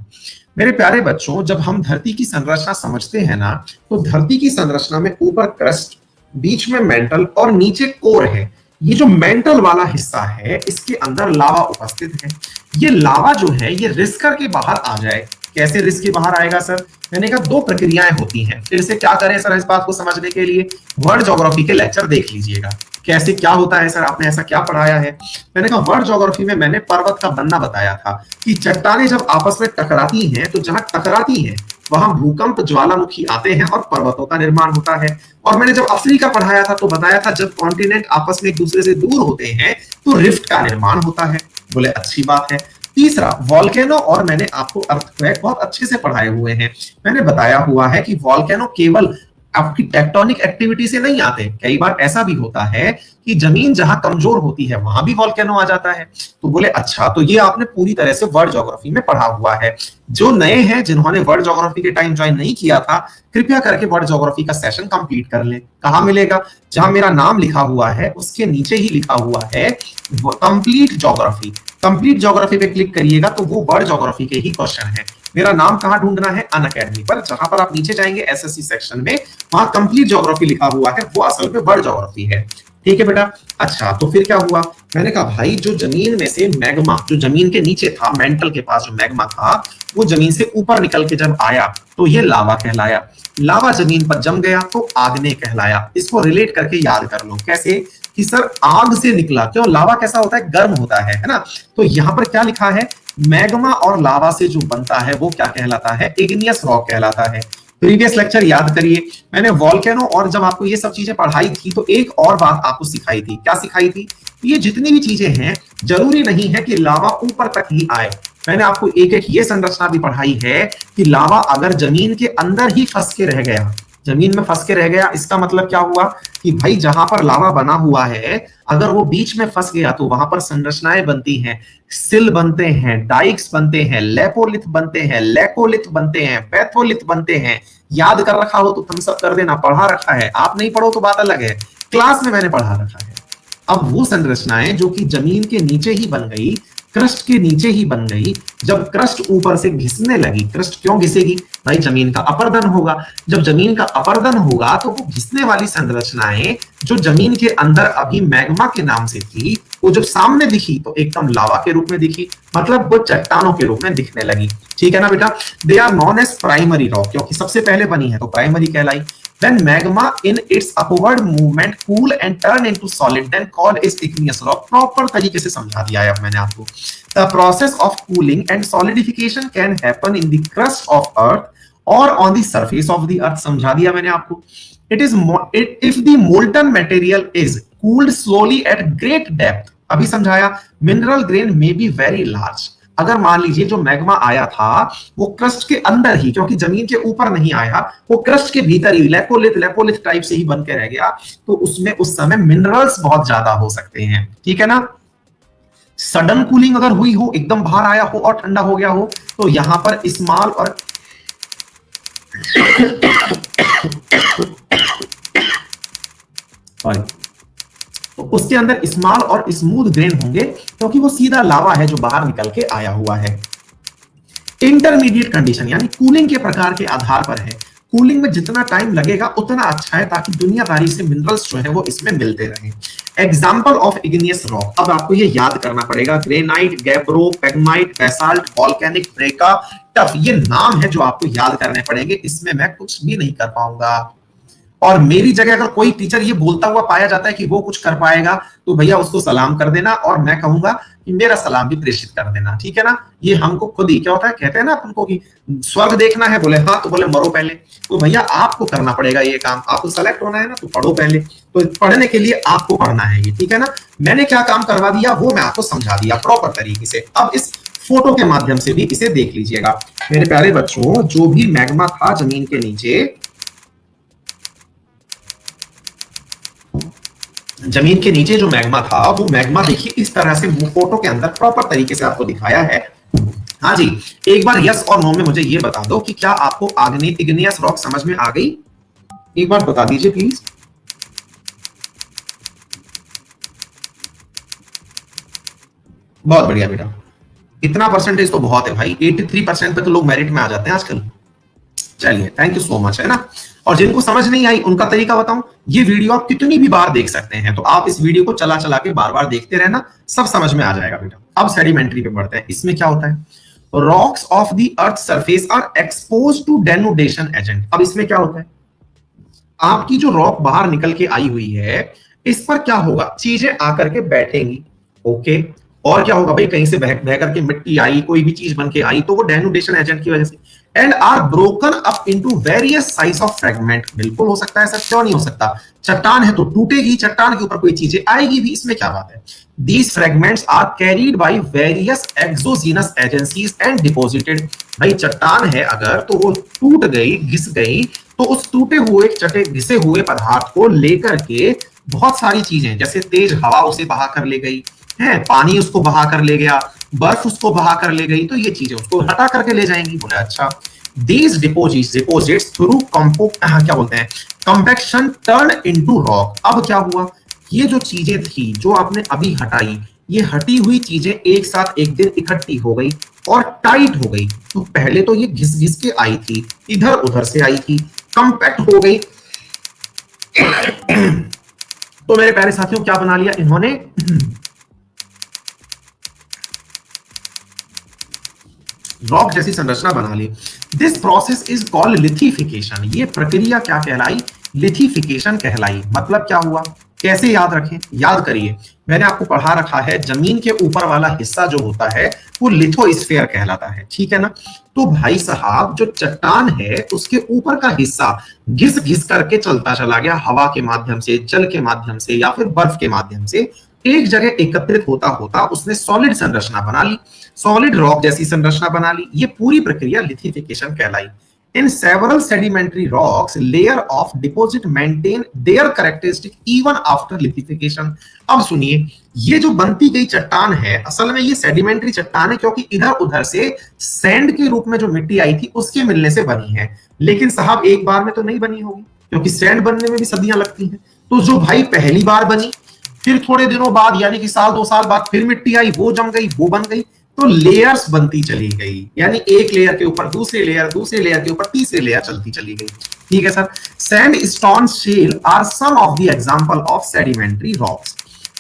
मेरे प्यारे बच्चों, जब हम धरती की संरचना समझते हैं ना, तो धरती की संरचना में ऊपर क्रस्ट, बीच में मेंटल और नीचे कोर है। ये जो मेंटल वाला हिस्सा है, इसके अंदर लावा उपस्थित है। ये लावा जो है ये रिस करके बाहर आ जाए। कैसे रिस के बाहर आएगा सर? मैंने कहा दो प्रक्रियाएं होती हैं। फिर से क्या करें सर इस बात को समझने के लिए? वर्ल्ड ज्योग्राफी के लेक्चर देख लीजिएगा, कैसे क्या होता है। सर आपने ऐसा क्या पढ़ाया है? मैंने कहा वर्ल्ड ज्योग्राफी में मैंने पर्वत का बनना बताया था कि चट्टानें जब आपस में टकराती हैं तो जहां टकराती हैं वहां भूकंप, ज्वालामुखी आते हैं और पर्वतों का निर्माण होता है। और मैंने जब अफ्रीका पढ़ाया था तो बताया था जब कॉन्टिनेंट आपस में एक दूसरे से दूर होते हैं तो रिफ्ट का निर्माण होता है। बोले अच्छी बात है। तीसरा वॉल्केनो, और मैंने आपको अर्थक्वेक बहुत अच्छे से पढ़ाए हुए हैं। मैंने बताया हुआ है कि वॉल्केनो केवल आपकी टेक्टोनिक एक्टिविटी से नहीं आते, कई बार ऐसा भी होता है कि जमीन जहां कमजोर होती है वहां भी वॉल्केनो आ जाता है। तो बोले अच्छा, तो ये आपने पूरी तरह से वर्ल्ड ज्योग्राफी में पढ़ा हुआ है। जो नए हैं, जिन्होंने वर्ल्ड ज्योग्राफी के टाइम ज्वाइन नहीं किया था, कृपया करके वर्ल्ड ज्योग्राफी का सेशन कंप्लीट कर लें। कहां मिलेगा? जहां मेरा नाम लिखा हुआ है उसके नीचे ही लिखा हुआ है कंप्लीट ज्योग्राफी। कंप्लीट ज्योग्राफी पे क्लिक करिएगा तो वो वर्ल्ड ज्योग्राफी के ही क्वेश्चन है। मेरा नाम कहां ढूंढना है? अनअकैडमी पर। जहां पर आप नीचे जाएंगे एसएससी सेक्शन में, वहां कंप्लीट ज्योग्राफी लिखा हुआ है, वो असल में वर्ल्ड ज्योग्राफी है। ठीक है बेटा। अच्छा, तो फिर क्या हुआ? मैंने कहा भाई जो जमीन में से मैग्मा, जो जमीन के नीचे था, मेंटल के पास जो मैग्मा था, वो जमीन से ऊपर निकल के जब आया तो ये लावा कहलाया। लावा जमीन पर जम गया तो आग्नेय कहलाया। इसको रिलेट करके याद कर लो। कैसे? कि सर आग से निकला, क्यों? लावा कैसा होता है? गर्म होता है ना। तो यहां पर क्या लिखा है? मैग्मा और लावा से जो बनता है वो क्या कहलाता है? इग्नियस रॉक कहलाता है। प्रीवियस लेक्चर याद करिए, मैंने वॉल्केनो और जब आपको ये सब चीजें पढ़ाई थी तो एक और बात आपको सिखाई थी। क्या सिखाई थी? ये जितनी भी चीजें हैं, जरूरी नहीं है कि लावा ऊपर तक ही आए। मैंने आपको एक एक ये संरचना भी पढ़ाई है कि लावा अगर जमीन के अंदर ही फंस के रह गया, जमीन में फंस के रह गया, इसका मतलब क्या हुआ कि भाई जहां पर लावा बना हुआ है, अगर वो बीच में फंस गया तो वहां पर संरचनाएं बनती हैं, सिल बनते हैं, डाइक्स बनते हैं, लेपोलिथ बनते हैं, लेकोलिथ बनते हैं, पैथोलिथ बनते हैं। याद कर रखा हो तो थम्स अप कर देना। पढ़ा रखा है, आप नहीं पढ़ो तो बात अलग है, क्लास में मैंने पढ़ा रखा है। अब वो संरचनाएं जो कि जमीन के नीचे ही बन गई, क्रस्ट के नीचे ही बन गई, जब क्रस्ट ऊपर से घिसने लगी, क्रस्ट क्यों घिसेगी भाई? जमीन का अपर्दन होगा। जब जमीन का अपर्दन होगा तो वो घिसने वाली संरचनाएं जो जमीन के अंदर अभी मैग्मा के नाम से थी, वो जब सामने दिखी तो एकदम लावा के रूप में दिखी, मतलब वो चट्टानों के रूप में दिखने लगी। ठीक है ना बेटा। They are known as primary rock, क्योंकि सबसे पहले बनी है तो प्राइमरी कहलाई। When magma in its upward movement cool and turn into solid, then called is igneous rock. Proper तरीके से समझा दिया है अब मैंने आपको। The process of cooling and solidification can happen in the crust of earth or on the surface of the earth. समझा दिया मैंने आपको। If the molten material is cooled slowly at great depth, अभी समझाया, mineral grain may be very large. अगर मान लीजिए जो मैग्मा आया था वो क्रस्ट के अंदर ही, क्योंकि जमीन के ऊपर नहीं आया, वो क्रस्ट के भीतर ही लेपोलिथ टाइप से ही बन के रह गया, तो उसमें उस समय मिनरल्स बहुत ज्यादा हो सकते हैं। ठीक है ना। सडन कूलिंग अगर हुई हो, एकदम बाहर आया हो और ठंडा हो गया हो, तो यहां पर स्मॉल और सॉरी, तो उसके अंदर स्मॉल और स्मूथ ग्रेन होंगे क्योंकि वो सीधा लावा है जो बाहर निकल के आया हुआ है। इंटरमीडिएट कंडीशन यानी कूलिंग के प्रकार के आधार पर है। कूलिंग में जितना टाइम लगेगा उतना अच्छा है ताकि दुनियादारी से मिनरल्स जो है वो इसमें मिलते रहें। एग्जाम्पल ऑफ इग्नियस रॉक, अब आपको ये याद करना पड़ेगा, granite, gabbro, पेग्माइट, basalt, volcanic, ब्रेका, tough, ये नाम है जो आपको याद करने पड़ेंगे। इसमें मैं कुछ भी नहीं कर पाऊंगा। और मेरी जगह अगर कोई टीचर ये बोलता हुआ पाया जाता है कि वो कुछ कर पाएगा तो भैया उसको सलाम कर देना, और मैं कहूंगा कि मेरा सलाम भी प्रेषित कर देना, ठीक है ना। ये हमको खुद ही क्या होता है, कहते हैं ना अपन को कि स्वर्ग देखना है, बोले हाँ, तो बोले मरो पहले। तो भैया आपको करना पड़ेगा ये काम, आपको सेलेक्ट होना है ना, तो पढ़ो पहले। तो पढ़ने के लिए आपको पढ़ना है ये, ठीक है ना। मैंने क्या काम करवा दिया वो मैं आपको समझा दिया प्रॉपर तरीके से। अब इस फोटो के माध्यम से भी इसे देख लीजिएगा मेरे प्यारे बच्चों। जो भी मैग्मा था जमीन के नीचे, जमीन के नीचे जो मैग्मा था, वो मैग्मा देखिए इस तरह से फोटो के अंदर प्रॉपर तरीके से आपको दिखाया है। हाँ जी, एक बार यस और नो में मुझे ये बता दो कि क्या आपको इग्नियस रॉक समझ में आ गई, एक बार बता दीजिए प्लीज। बहुत बढ़िया बेटा, इतना परसेंटेज तो बहुत है भाई, 83% पे तो लोग मेरिट में आ जाते हैं आजकल। चलिए, थैंक यू सो मच, है ना। और जिनको समझ नहीं आई उनका तरीका बताऊं, ये वीडियो आप कितनी भी बार देख सकते हैं, तो आप इस वीडियो को चला चला के बार बार देखते रहना, सब समझ में आ जाएगा बेटा। अब सेडिमेंट्री पे बढ़ते हैं। इसमें क्या होता है, rocks of the earth surface are expose to denudation agent. अब इसमें क्या होता है, आपकी जो रॉक बाहर निकल के आई हुई है, इस पर क्या होगा, चीजें आकर के बैठेंगी, ओके। और क्या होगा भाई, कहीं से बह करके मिट्टी आई, कोई भी चीज बन के आई, तो वो डेनुडेशन एजेंट की वजह से, and are broken up into various size of fragment. बिल्कुल हो सकता है सर, क्यों नहीं हो सकता, चट्टान है तो टूटेगी, चट्टान के ऊपर कोई चीजें आएगी भी, इसमें क्या बात है। These fragments are carried by various exogenous agencies and deposited। भाई चट्टान है अगर, तो वो टूट गई, घिस गई, तो उस टूटे हुए, चटे घिसे हुए पदार्थ को लेकर के बहुत सारी चीजें, जैसे तेज हवा उसे बहा कर ले गई है, पानी उसको बहा कर ले गया, बर्फ उसको बहा कर ले गई, तो ये चीजें उसको हटा करके ले जाएंगी। बोले अच्छा, these deposits through क्या बोलते हैं, कंपैक्शन टर्न इनटू रॉक। अब क्या हुआ, ये जो चीजें थी जो आपने अभी हटाई, ये हटी हुई चीजें एक साथ एक दिन इकट्ठी हो गई और टाइट हो गई। तो पहले तो ये घिस घिस के आई थी, इधर उधर से आई थी, कंपैक्ट हो गई। तो मेरे प्यारे साथियों, क्या बना लिया इन्होंने, रॉक जैसी संरचना बना ली। This process is called lithification. ये प्रक्रिया क्या कहलाई, लिथिफिकेशन कहलाई। मतलब क्या हुआ, कैसे याद रखें, याद करिए, मैंने आपको पढ़ा रखा है, जमीन के ऊपर वाला हिस्सा जो होता है वो लिथोस्फीयर कहलाता है, ठीक है ना। तो भाई साहब, जो चट्टान है उसके ऊपर का हिस्सा घिस घिस करके चलता चला गया, हवा के माध्यम से, जल के माध्यम से, या फिर बर्फ के माध्यम से, एक जगह एकत्रित होता होता उसने सॉलिड संरचना बना ली, सॉलिड रॉक जैसी संरचना बना ली। ये पूरी प्रक्रिया लिथिफिकेशन कहलाई। In several sedimentary rocks, layer of deposit maintain their characteristic even after lithification। अब सुनिए, ये जो बनती गई चट्टान है, असल में ये सेडिमेंट्री चट्टान है क्योंकि इधर उधर से सैंड के रूप में जो मिट्टी आई थी उसके मिलने से बनी है। लेकिन साहब एक बार में तो नहीं बनी होगी, क्योंकि सैंड बनने में भी सदियां लगती हैं। तो जो भाई पहली बार बनी, फिर थोड़े दिनों बाद यानी कि साल 2 साल बाद फिर मिट्टी आई, वो जम गई, वो बन गई, तो लेयर्स बनती चली गई, यानी एक लेयर के ऊपर दूसरे लेयर, दूसरे लेयर के ऊपर तीसरे लेयर चलती चली गई, ठीक है sir. Sandstone shale are some of the example of sedimentary rocks.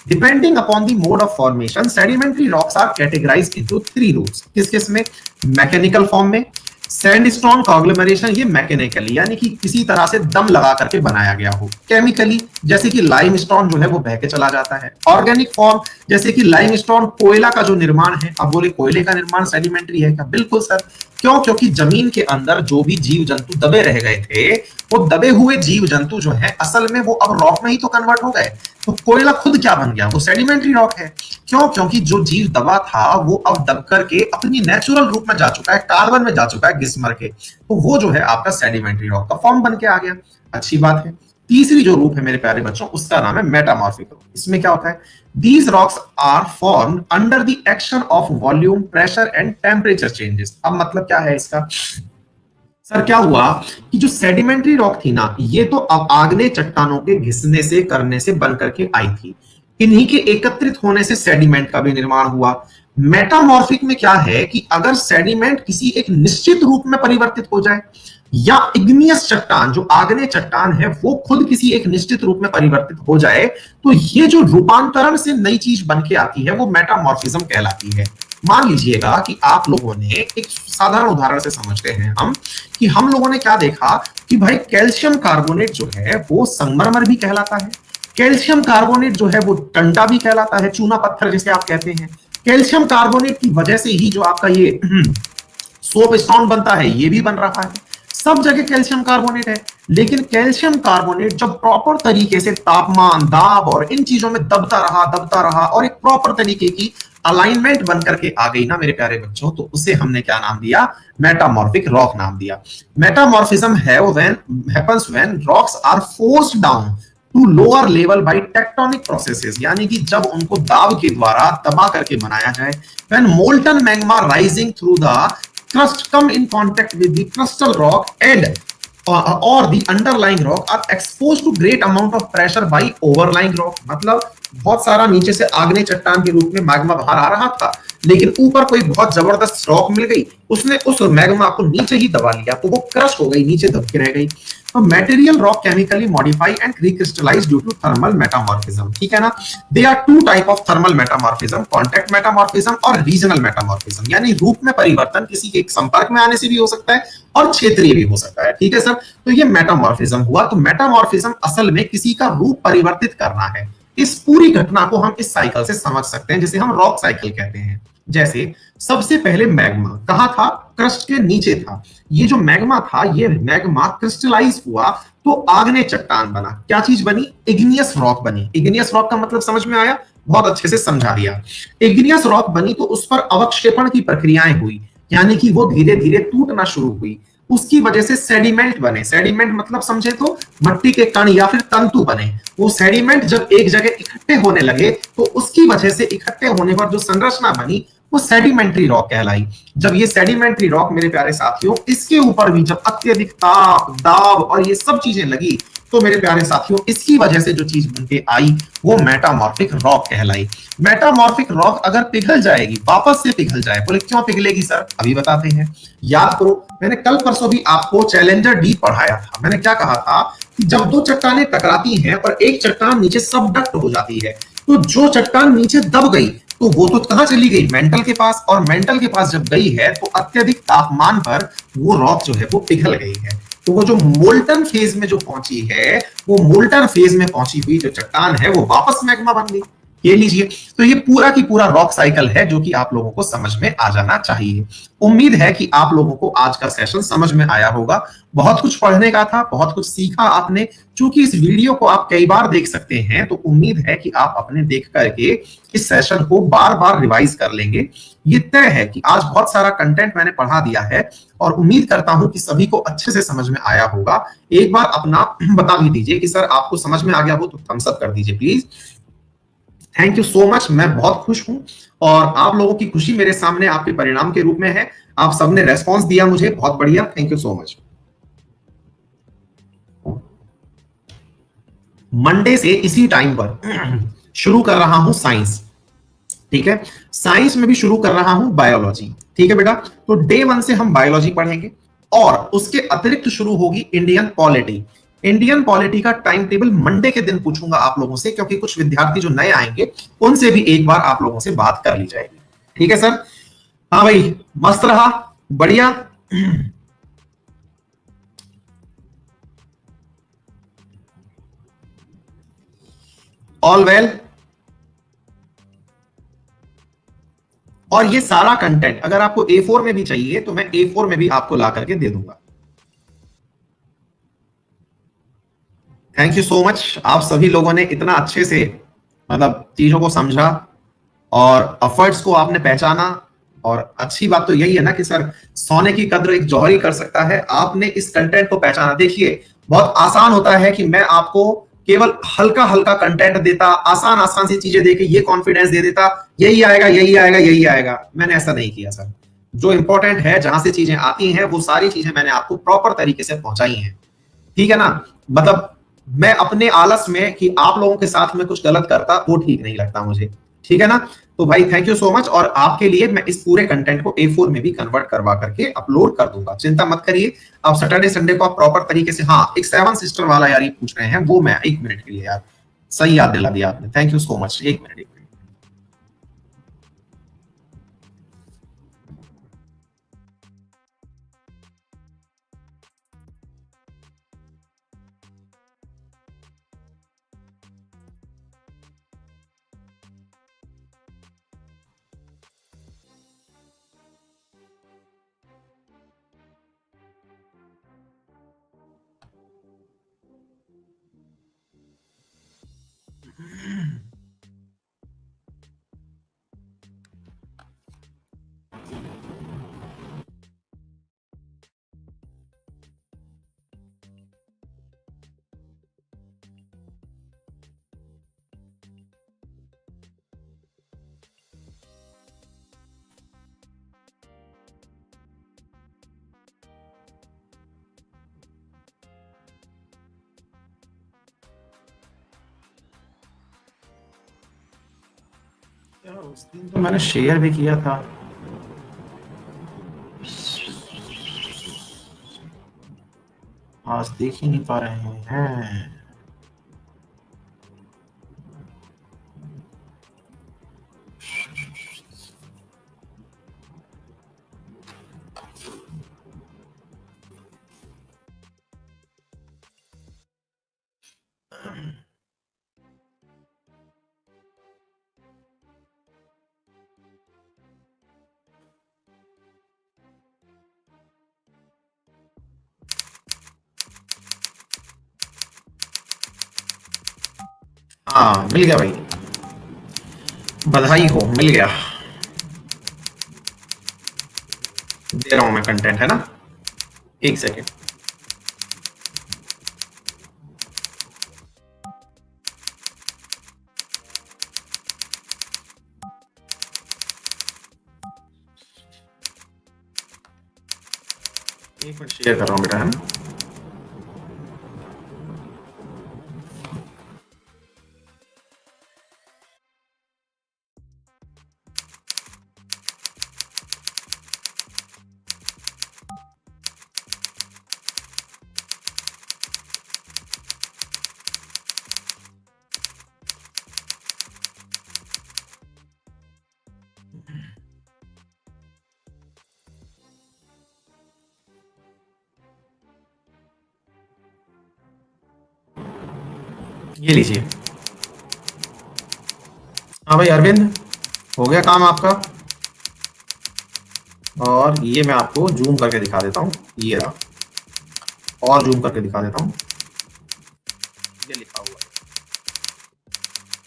Depending upon the mode of formation, sedimentary rocks are categorized into 3 groups. किस किस में, मैकेनिकल फॉर्म में, सैंडस्टोन कॉन्ग्लोमरेशन, ये मैकेनिकली यानी कि किसी तरह से दम लगा करके बनाया गया हो, केमिकली जैसे कि लाइमस्टोन जो है वो बह के चला जाता है, ऑर्गेनिक फॉर्म जैसे कि लाइमस्टोन, कोयला का जो निर्माण है। अब बोले कोयले का निर्माण सेडिमेंट्री है क्या, बिल्कुल सर। क्यों, क्योंकि जमीन के अंदर जो भी जीव जंतु दबे रह गए थे, वो दबे हुए जीव जंतु जो है असल में वो अब रॉक में ही तो कन्वर्ट हो गए। तो कोयला खुद क्या बन गया, वो सेडिमेंट्री रॉक है। क्यों, क्योंकि जो जीव दबा था वो अब दब करके अपनी नेचुरल रूप में जा चुका है, कार्बन में जा चुका है घिस मर के, तो वो जो है आपका सेडिमेंट्री रॉक का फॉर्म बन के आ गया। अच्छी बात है। तीसरी जो रूप है मेरे प्यारे बच्चों, उसका नाम है मेटामॉर्फिक रॉक। इसमें क्या होता है, these rocks are formed under the action of volume, pressure and temperature changes। अब मतलब क्या है इसका, सर क्या हुआ कि जो सेडिमेंट्री रॉक थी ना, ये तो अब आग्नेय चट्टानों के घिसने से करने से बन करके आई थी। इन्हीं के एकत्रित होने से सेडिमेंट का भी निर्माण हुआ। मेटामॉर्फिक में क्या है कि अगर सेडिमेंट किसी एक निश्चित रूप में परिवर्तित हो जाए, या इग्नियस चट्टान जो आग्नेय चट्टान है वो खुद किसी एक निश्चित रूप में परिवर्तित हो जाए, तो ये जो रूपांतरण से नई चीज बन के आती है वो मेटामॉर्फिज्म कहलाती है। मान लीजिएगा कि आप लोगों ने एक साधारण उदाहरण से समझते हैं हम, कि हम लोगों ने क्या देखा कि भाई कैल्शियम कार्बोनेट जो है वो संगमरमर भी कहलाता है, कैल्शियम कार्बोनेट जो है वो टंटा भी कहलाता है, चूना पत्थर जिसे आप कहते हैं। कैल्शियम कार्बोनेट की वजह से ही जो आपका ये सोप स्टोन बनता है ये भी बन रहा है, सब जगह कैल्शियम कार्बोनेट है। लेकिन कैल्शियम कार्बोनेट जब प्रॉपर तरीके से तापमान, दाब और इन चीजों में दबता रहा और एक प्रॉपर तरीके की अलाइनमेंट बन करके आ गई ना मेरे प्यारे बच्चों, तो उसे हमने क्या नाम दिया? मेटामॉर्फिक रॉक नाम दिया। Metamorphism happens when rocks are forced down to lower level by tectonic processes, यानी कि जब उनको दाब के द्वारा दबा करके बनाया जाए। When molten magma rising through the crust come in contact with the crustal rock and or the underlying rock are exposed to great amount of pressure by overlying rock। मतलब बहुत सारा नीचे से आग्नेय चट्टान के रूप में मैग्मा बाहर आ रहा था, लेकिन ऊपर कोई बहुत जबरदस्त रॉक मिल गई, उसने उस मैग्मा को नीचे ही दबा लिया, तो वो क्रश हो गई, नीचे दब के रह गई। तो material rock chemically modify and recrystallize due to thermal metamorphism, ठीक है ना। They are two type of thermal metamorphism, contact metamorphism और रीजनल मेटामॉर्फिज्म, यानी रूप में परिवर्तन किसी के संपर्क में आने से भी हो सकता है और क्षेत्रीय भी हो सकता है, ठीक है सर। तो ये मेटामॉर्फिज्म हुआ। तो मेटामॉर्फिज्म असल में किसी का रूप परिवर्तित करना है। इस पूरी घटना को हम इस साइकिल से समझ सकते हैं, जिसे हम रॉक साइकिल कहते हैं। जैसे सबसे पहले मैग्मा कहां था? क्रस्ट के नीचे था। ये जो मैग्मा था, ये मैग्मा क्रिस्टलाइज हुआ तो आग्नेय चट्टान बना। क्या चीज बनी? इग्नियस रॉक बनी। इग्नियस रॉक का मतलब समझ में आया? बहुत अच्छे से समझा दिया। इग्नियस रॉक बनी तो उस पर अवक्षेपण की प्रक्रियाएं हुई, यानी कि वो धीरे धीरे टूटना शुरू हुई। उसकी वजह से सेडिमेंट बने। सेडिमेंट मतलब समझे तो मट्टी के कण या फिर तंतु बने। वो सेडिमेंट जब एक जगह इकट्ठे होने लगे तो उसकी वजह से इकट्ठे होने पर जो संरचना बनी वो सेडिमेंट्री रॉक कहलाई। जब ये सेडिमेंट्री रॉक मेरे प्यारे साथियों, इसके ऊपर भी जब अत्यधिक ताप, दाब और ये सब चीजें लगी, तो मेरे प्यारे साथियों इसकी वजह से जो चीज बन के आई वो मेटामॉर्फिक रॉक कहलाई। मेटामॉर्फिक रॉक अगर पिघल जाएगी, वापस से पिघल जाए, बोले क्यों पिघलेगी सर? अभी बताते हैं। याद करो, मैंने कल परसों भी आपको चैलेंजर डीप पढ़ाया था। मैंने क्या कहा था कि जब दो चट्टानें टकराती हैं और एक चट्टान नीचे सबडक्ट हो जाती है, तो जो चट्टान नीचे दब गई तो वो तो कहां चली गई? मेंटल के पास। और मेंटल के पास जब गई है तो अत्यधिक तापमान पर वो रॉक जो है वो पिघल गई है। तो वो जो मोल्टन फेज में जो पहुंची है, वो मोल्टन फेज में पहुंची हुई जो चट्टान है वो वापस मैग्मा बन गई। ये लीजिए, तो ये पूरा की पूरा रॉक साइकिल है जो कि आप लोगों को समझ में आ जाना चाहिए। उम्मीद है कि आप लोगों को आज का सेशन समझ में आया होगा। बहुत कुछ पढ़ने का था, बहुत कुछ सीखा आपने। चूंकि इस वीडियो को आप कई बार देख सकते हैं, तो उम्मीद है कि आप अपने देख करके इस सेशन को बार बार रिवाइज कर लेंगे। ये तय है कि आज बहुत सारा कंटेंट मैंने पढ़ा दिया है और उम्मीद करता हूं कि सभी को अच्छे से समझ में आया होगा। एक बार अपना बता भी दीजिए कि सर आपको समझ में आ गया हो, तो थम्स अप कर दीजिए please. Thank you so much. मैं बहुत खुश हूं और आप लोगों की खुशी मेरे सामने आपके परिणाम के रूप में है। आप सबने रेस्पॉन्स दिया मुझे, बहुत बढ़िया, thank you so much. Monday से इसी टाइम पर शुरू कर रहा हूं साइंस, ठीक है। साइंस में भी शुरू कर रहा हूं बायोलॉजी, ठीक है बेटा। तो डे 1 से हम बायोलॉजी पढ़ेंगे और उसके अतिरिक्त शुरू होगी इंडियन पॉलिटी। इंडियन पॉलिटी का टाइम टेबल मंडे के दिन पूछूंगा आप लोगों से, क्योंकि कुछ विद्यार्थी जो नए आएंगे उनसे भी एक बार आप लोगों से बात कर ली जाएगी, ठीक है सर। हाँ भाई, मस्त रहा, बढ़िया। All well. और ये सारा कंटेंट अगर आपको A4 में भी चाहिए तो मैं A4 में भी आपको ला करके दे दूंगा। Thank you so much. आप सभी लोगों ने इतना अच्छे से मतलब चीजों को समझा और एफर्ट्स को आपने पहचाना। और अच्छी बात तो यही है ना कि सर सोने की कद्र एक जौहरी कर सकता है। आपने इस कंटेंट को पहचाना। देखिए, बहुत आसान होता है कि मैं आपको केवल हल्का हल्का कंटेंट देता, आसान आसान सी चीजें देके ये कॉन्फिडेंस दे देता, यही आएगा यही आएगा यही आएगा। मैंने ऐसा नहीं किया सर। जो इंपॉर्टेंट है, जहां से चीजें आती हैं, वो सारी चीजें मैंने आपको प्रॉपर तरीके से पहुंचाई हैं। ठीक है ना? मतलब मैं अपने आलस में कि आप लोगों के साथ में कुछ गलत करता, वो ठीक नहीं लगता मुझे। ठीक है ना? तो भाई थैंक यू सो मच। और आपके लिए मैं इस पूरे कंटेंट को A4 में भी कन्वर्ट करवा करके अपलोड कर दूंगा, चिंता मत करिए। आप सैटरडे संडे को आप प्रॉपर तरीके से, हाँ एक 7 सिस्टर वाला यार ये पूछ रहे हैं, वो मैं 1 मिनट के लिए यार सही याद दिला दिया आपने, thank you so much. 1 minute. यार उस दिन तो मैंने शेयर भी किया था। आज देख ही नहीं पा रहे हैं। हाँ मिल गया भाई, बधाई हो, मिल गया। दे रहा हूं मैं कंटेंट, है ना? 1 सेकेंड। एक मिनट शेयर कर रहा हूँ बेटा, है ना? ये लीजिए। हाँ भाई अरविंद, हो गया काम आपका? और ये मैं आपको जूम करके दिखा देता हूँ, ये रहा, और जूम करके दिखा देता हूँ। ये लिखा हुआ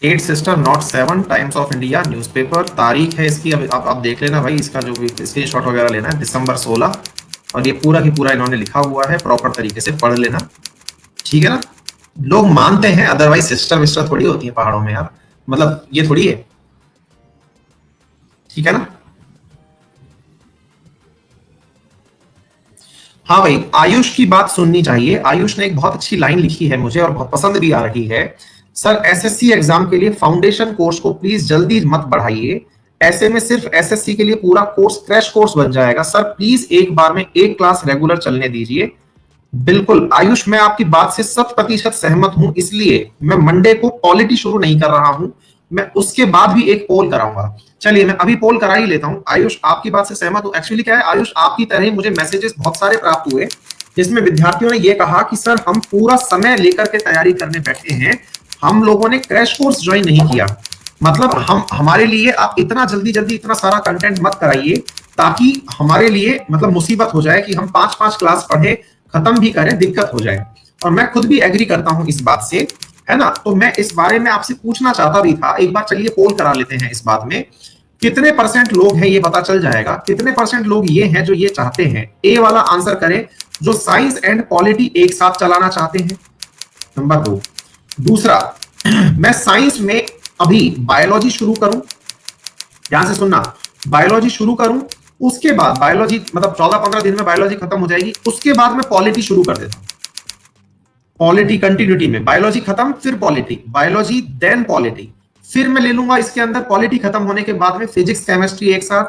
है 8 sister not 7, times of India newspaper. तारीख है इसकी, अब आप देख लेना भाई, इसका जो भी स्क्रीनशॉट वगैरह लेना है, दिसंबर 16। और ये पूरा की पूरा इन्होंने लिखा हुआ है, प्रॉपर तरीके से पढ़ लेना। ठीक है ना? लोग मानते हैं, अदरवाइज सिस्टर विस्टर थोड़ी होती है पहाड़ों में यार, मतलब ये थोड़ी है। ठीक है ना? हाँ भाई, आयुष की बात सुननी चाहिए। आयुष ने एक बहुत अच्छी लाइन लिखी है मुझे, और बहुत पसंद भी आ रही है। सर एसएससी एग्जाम के लिए फाउंडेशन कोर्स को प्लीज जल्दी मत बढ़ाइए, ऐसे में सिर्फ एसएससी के लिए पूरा कोर्स क्रैश कोर्स बन जाएगा। सर प्लीज एक बार में एक क्लास रेगुलर चलने दीजिए। बिल्कुल आयुष, मैं आपकी बात से 100% सहमत हूं, इसलिए मैं मंडे को पॉलिटी शुरू नहीं कर रहा हूं, मैं उसके बाद भी एक पोल कराऊंगा। चलिए मैं अभी पोल करा ही लेता हूं। आयुष आपकी बात से सहमत हूं। एक्चुअली क्या है आयुष, आपकी तरह ही मुझे मैसेजेस बहुत सारे प्राप्त हुए, जिसमें विद्यार्थियों ने यह कहा कि सर हम पूरा समय लेकर के तैयारी करने बैठे हैं, हम लोगों ने क्रैश कोर्स ज्वाइन नहीं किया। मतलब हम, हमारे लिए आप इतना जल्दी जल्दी इतना सारा कंटेंट मत कराइए, ताकि हमारे लिए मतलब मुसीबत हो जाए कि हम 5-5 क्लास पढ़े, खत्म भी करें, दिक्कत हो जाए। और मैं खुद भी एग्री करता हूं इस बात से, है ना? तो मैं इस बारे में आपसे पूछना चाहता भी था। एक बार चलिए पोल करा लेते हैं इस बात में, कितने परसेंट लोग हैं ये पता चल जाएगा। कितने परसेंट लोग ये हैं जो ये चाहते हैं, ए वाला आंसर करें, जो साइंस एंड पॉलिटी एक साथ चलाना चाहते हैं। नंबर 2। दूसरा, मैं साइंस में अभी बायोलॉजी शुरू करूं, ध्यान से सुनना, बायोलॉजी शुरू करूं उसके बाद बायोलॉजी मतलब 14-15 दिन में बायोलॉजी खत्म हो जाएगी, उसके बाद मैं पॉलिटी शुरू कर देता हूं। पॉलिटी कंटिन्यूटी में, बायोलॉजी खत्म फिर पॉलिटी, बायोलॉजी देन पॉलिटी, फिर मैं ले लूंगा इसके अंदर पॉलिटी खत्म होने के बाद में फिजिक्स केमिस्ट्री एक साथ,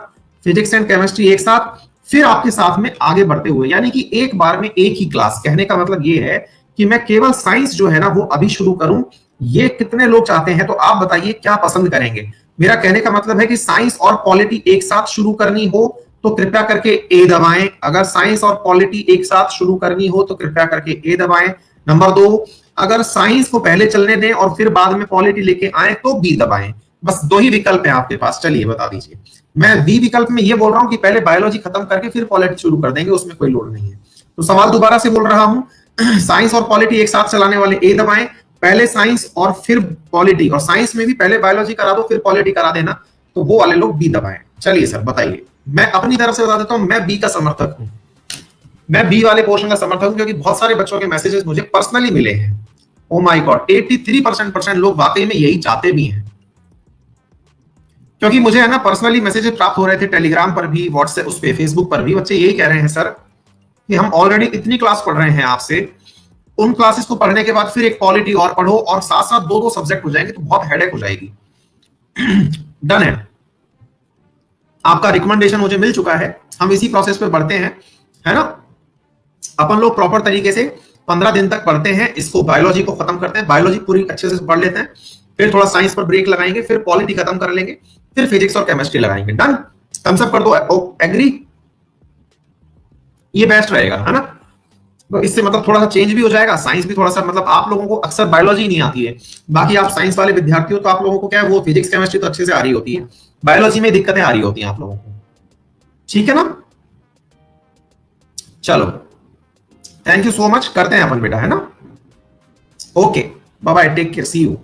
फिजिक्स एंड केमिस्ट्री एक साथ, फिर आपके साथ में आगे बढ़ते हुए, यानी कि एक बार में एक ही क्लास। कहने का मतलब ये है कि मैं केवल साइंस जो है ना वो अभी शुरू करूं। ये कितने लोग चाहते हैं, तो आप बताइए क्या पसंद करेंगे। मेरा कहने का मतलब है कि साइंस और पॉलिटी एक साथ शुरू करनी हो तो कृपया करके ए दबाएं। अगर साइंस और पॉलिटी एक साथ शुरू करनी हो तो कृपया करके ए दबाएं। नंबर 2, अगर साइंस को पहले चलने दें और फिर बाद में पॉलिटी लेके आए तो बी दबाएं। बस 2 ही विकल्प हैं आपके पास, चलिए बता दीजिए। मैं बी विकल्प में ये बोल रहा हूं कि पहले बायोलॉजी खत्म करके फिर पॉलिटी शुरू कर देंगे, उसमें कोई लोड नहीं है। तो सवाल दोबारा से बोल रहा हूं, साइंस और पॉलिटी एक साथ चलाने वाले ए दबाएं, पहले साइंस और फिर पॉलिटी, और साइंस में भी पहले बायोलॉजी करा दो फिर पॉलिटी करा देना, तो वो वाले लोग बी दबाएं। चलिए सर बताइए। मैं अपनी तरफ से बता देता हूं, मैं बी का समर्थक हूं। मैं बी वाले पोर्शन का समर्थक हूं क्योंकि बहुत सारे बच्चों के मैसेजेस मुझे पर्सनली मिले हैं। ओ माय गॉड, 83% लोग वाकई में यही चाहते भी हैं। क्योंकि मुझे है ना पर्सनली मैसेजेस प्राप्त हो रहे थे टेलीग्राम पर भी, व्हाट्सएप उस पे, फेसबुक पर भी। बच्चे यही कह रहे हैं सर कि हम ऑलरेडी इतनी क्लास पढ़ रहे हैं आपसे, उन क्लासेस को पढ़ने के बाद फिर एक पॉलिटी और पढ़ो और साथ साथ 2-2 सब्जेक्ट हो जाएंगे तो बहुत हेडेक हो जाएगी। डन है, आपका रिकमेंडेशन मुझे मिल चुका है, हम इसी प्रोसेस पे बढ़ते हैं, है ना। अपन लोग प्रॉपर तरीके से 15 दिन तक पढ़ते हैं, इसको बायोलॉजी को खत्म करते हैं, बायोलॉजी पूरी अच्छे से पढ़ लेते हैं, फिर थोड़ा साइंस पर ब्रेक लगाएंगे, फिर पॉलिटी खत्म कर लेंगे, फिर फिजिक्स और केमिस्ट्री लगाएंगे। डन, थम्स अप कर दो, एग्री। ये बेस्ट रहेगा, है ना। तो इससे मतलब थोड़ा सा चेंज भी हो जाएगा, साइंस भी थोड़ा सा, मतलब आप लोगों को अक्सर बायोलॉजी नहीं आती है, बाकी आप साइंस वाले विद्यार्थी हो तो आप लोगों को क्या है वो फिजिक्स केमिस्ट्री तो अच्छे से आ रही होती है, बायोलॉजी में दिक्कतें आ रही होती हैं आप लोगों को। ठीक है ना, चलो थैंक यू सो मच, करते हैं अपन बेटा, है ना। Okay bye bye, take care, see you.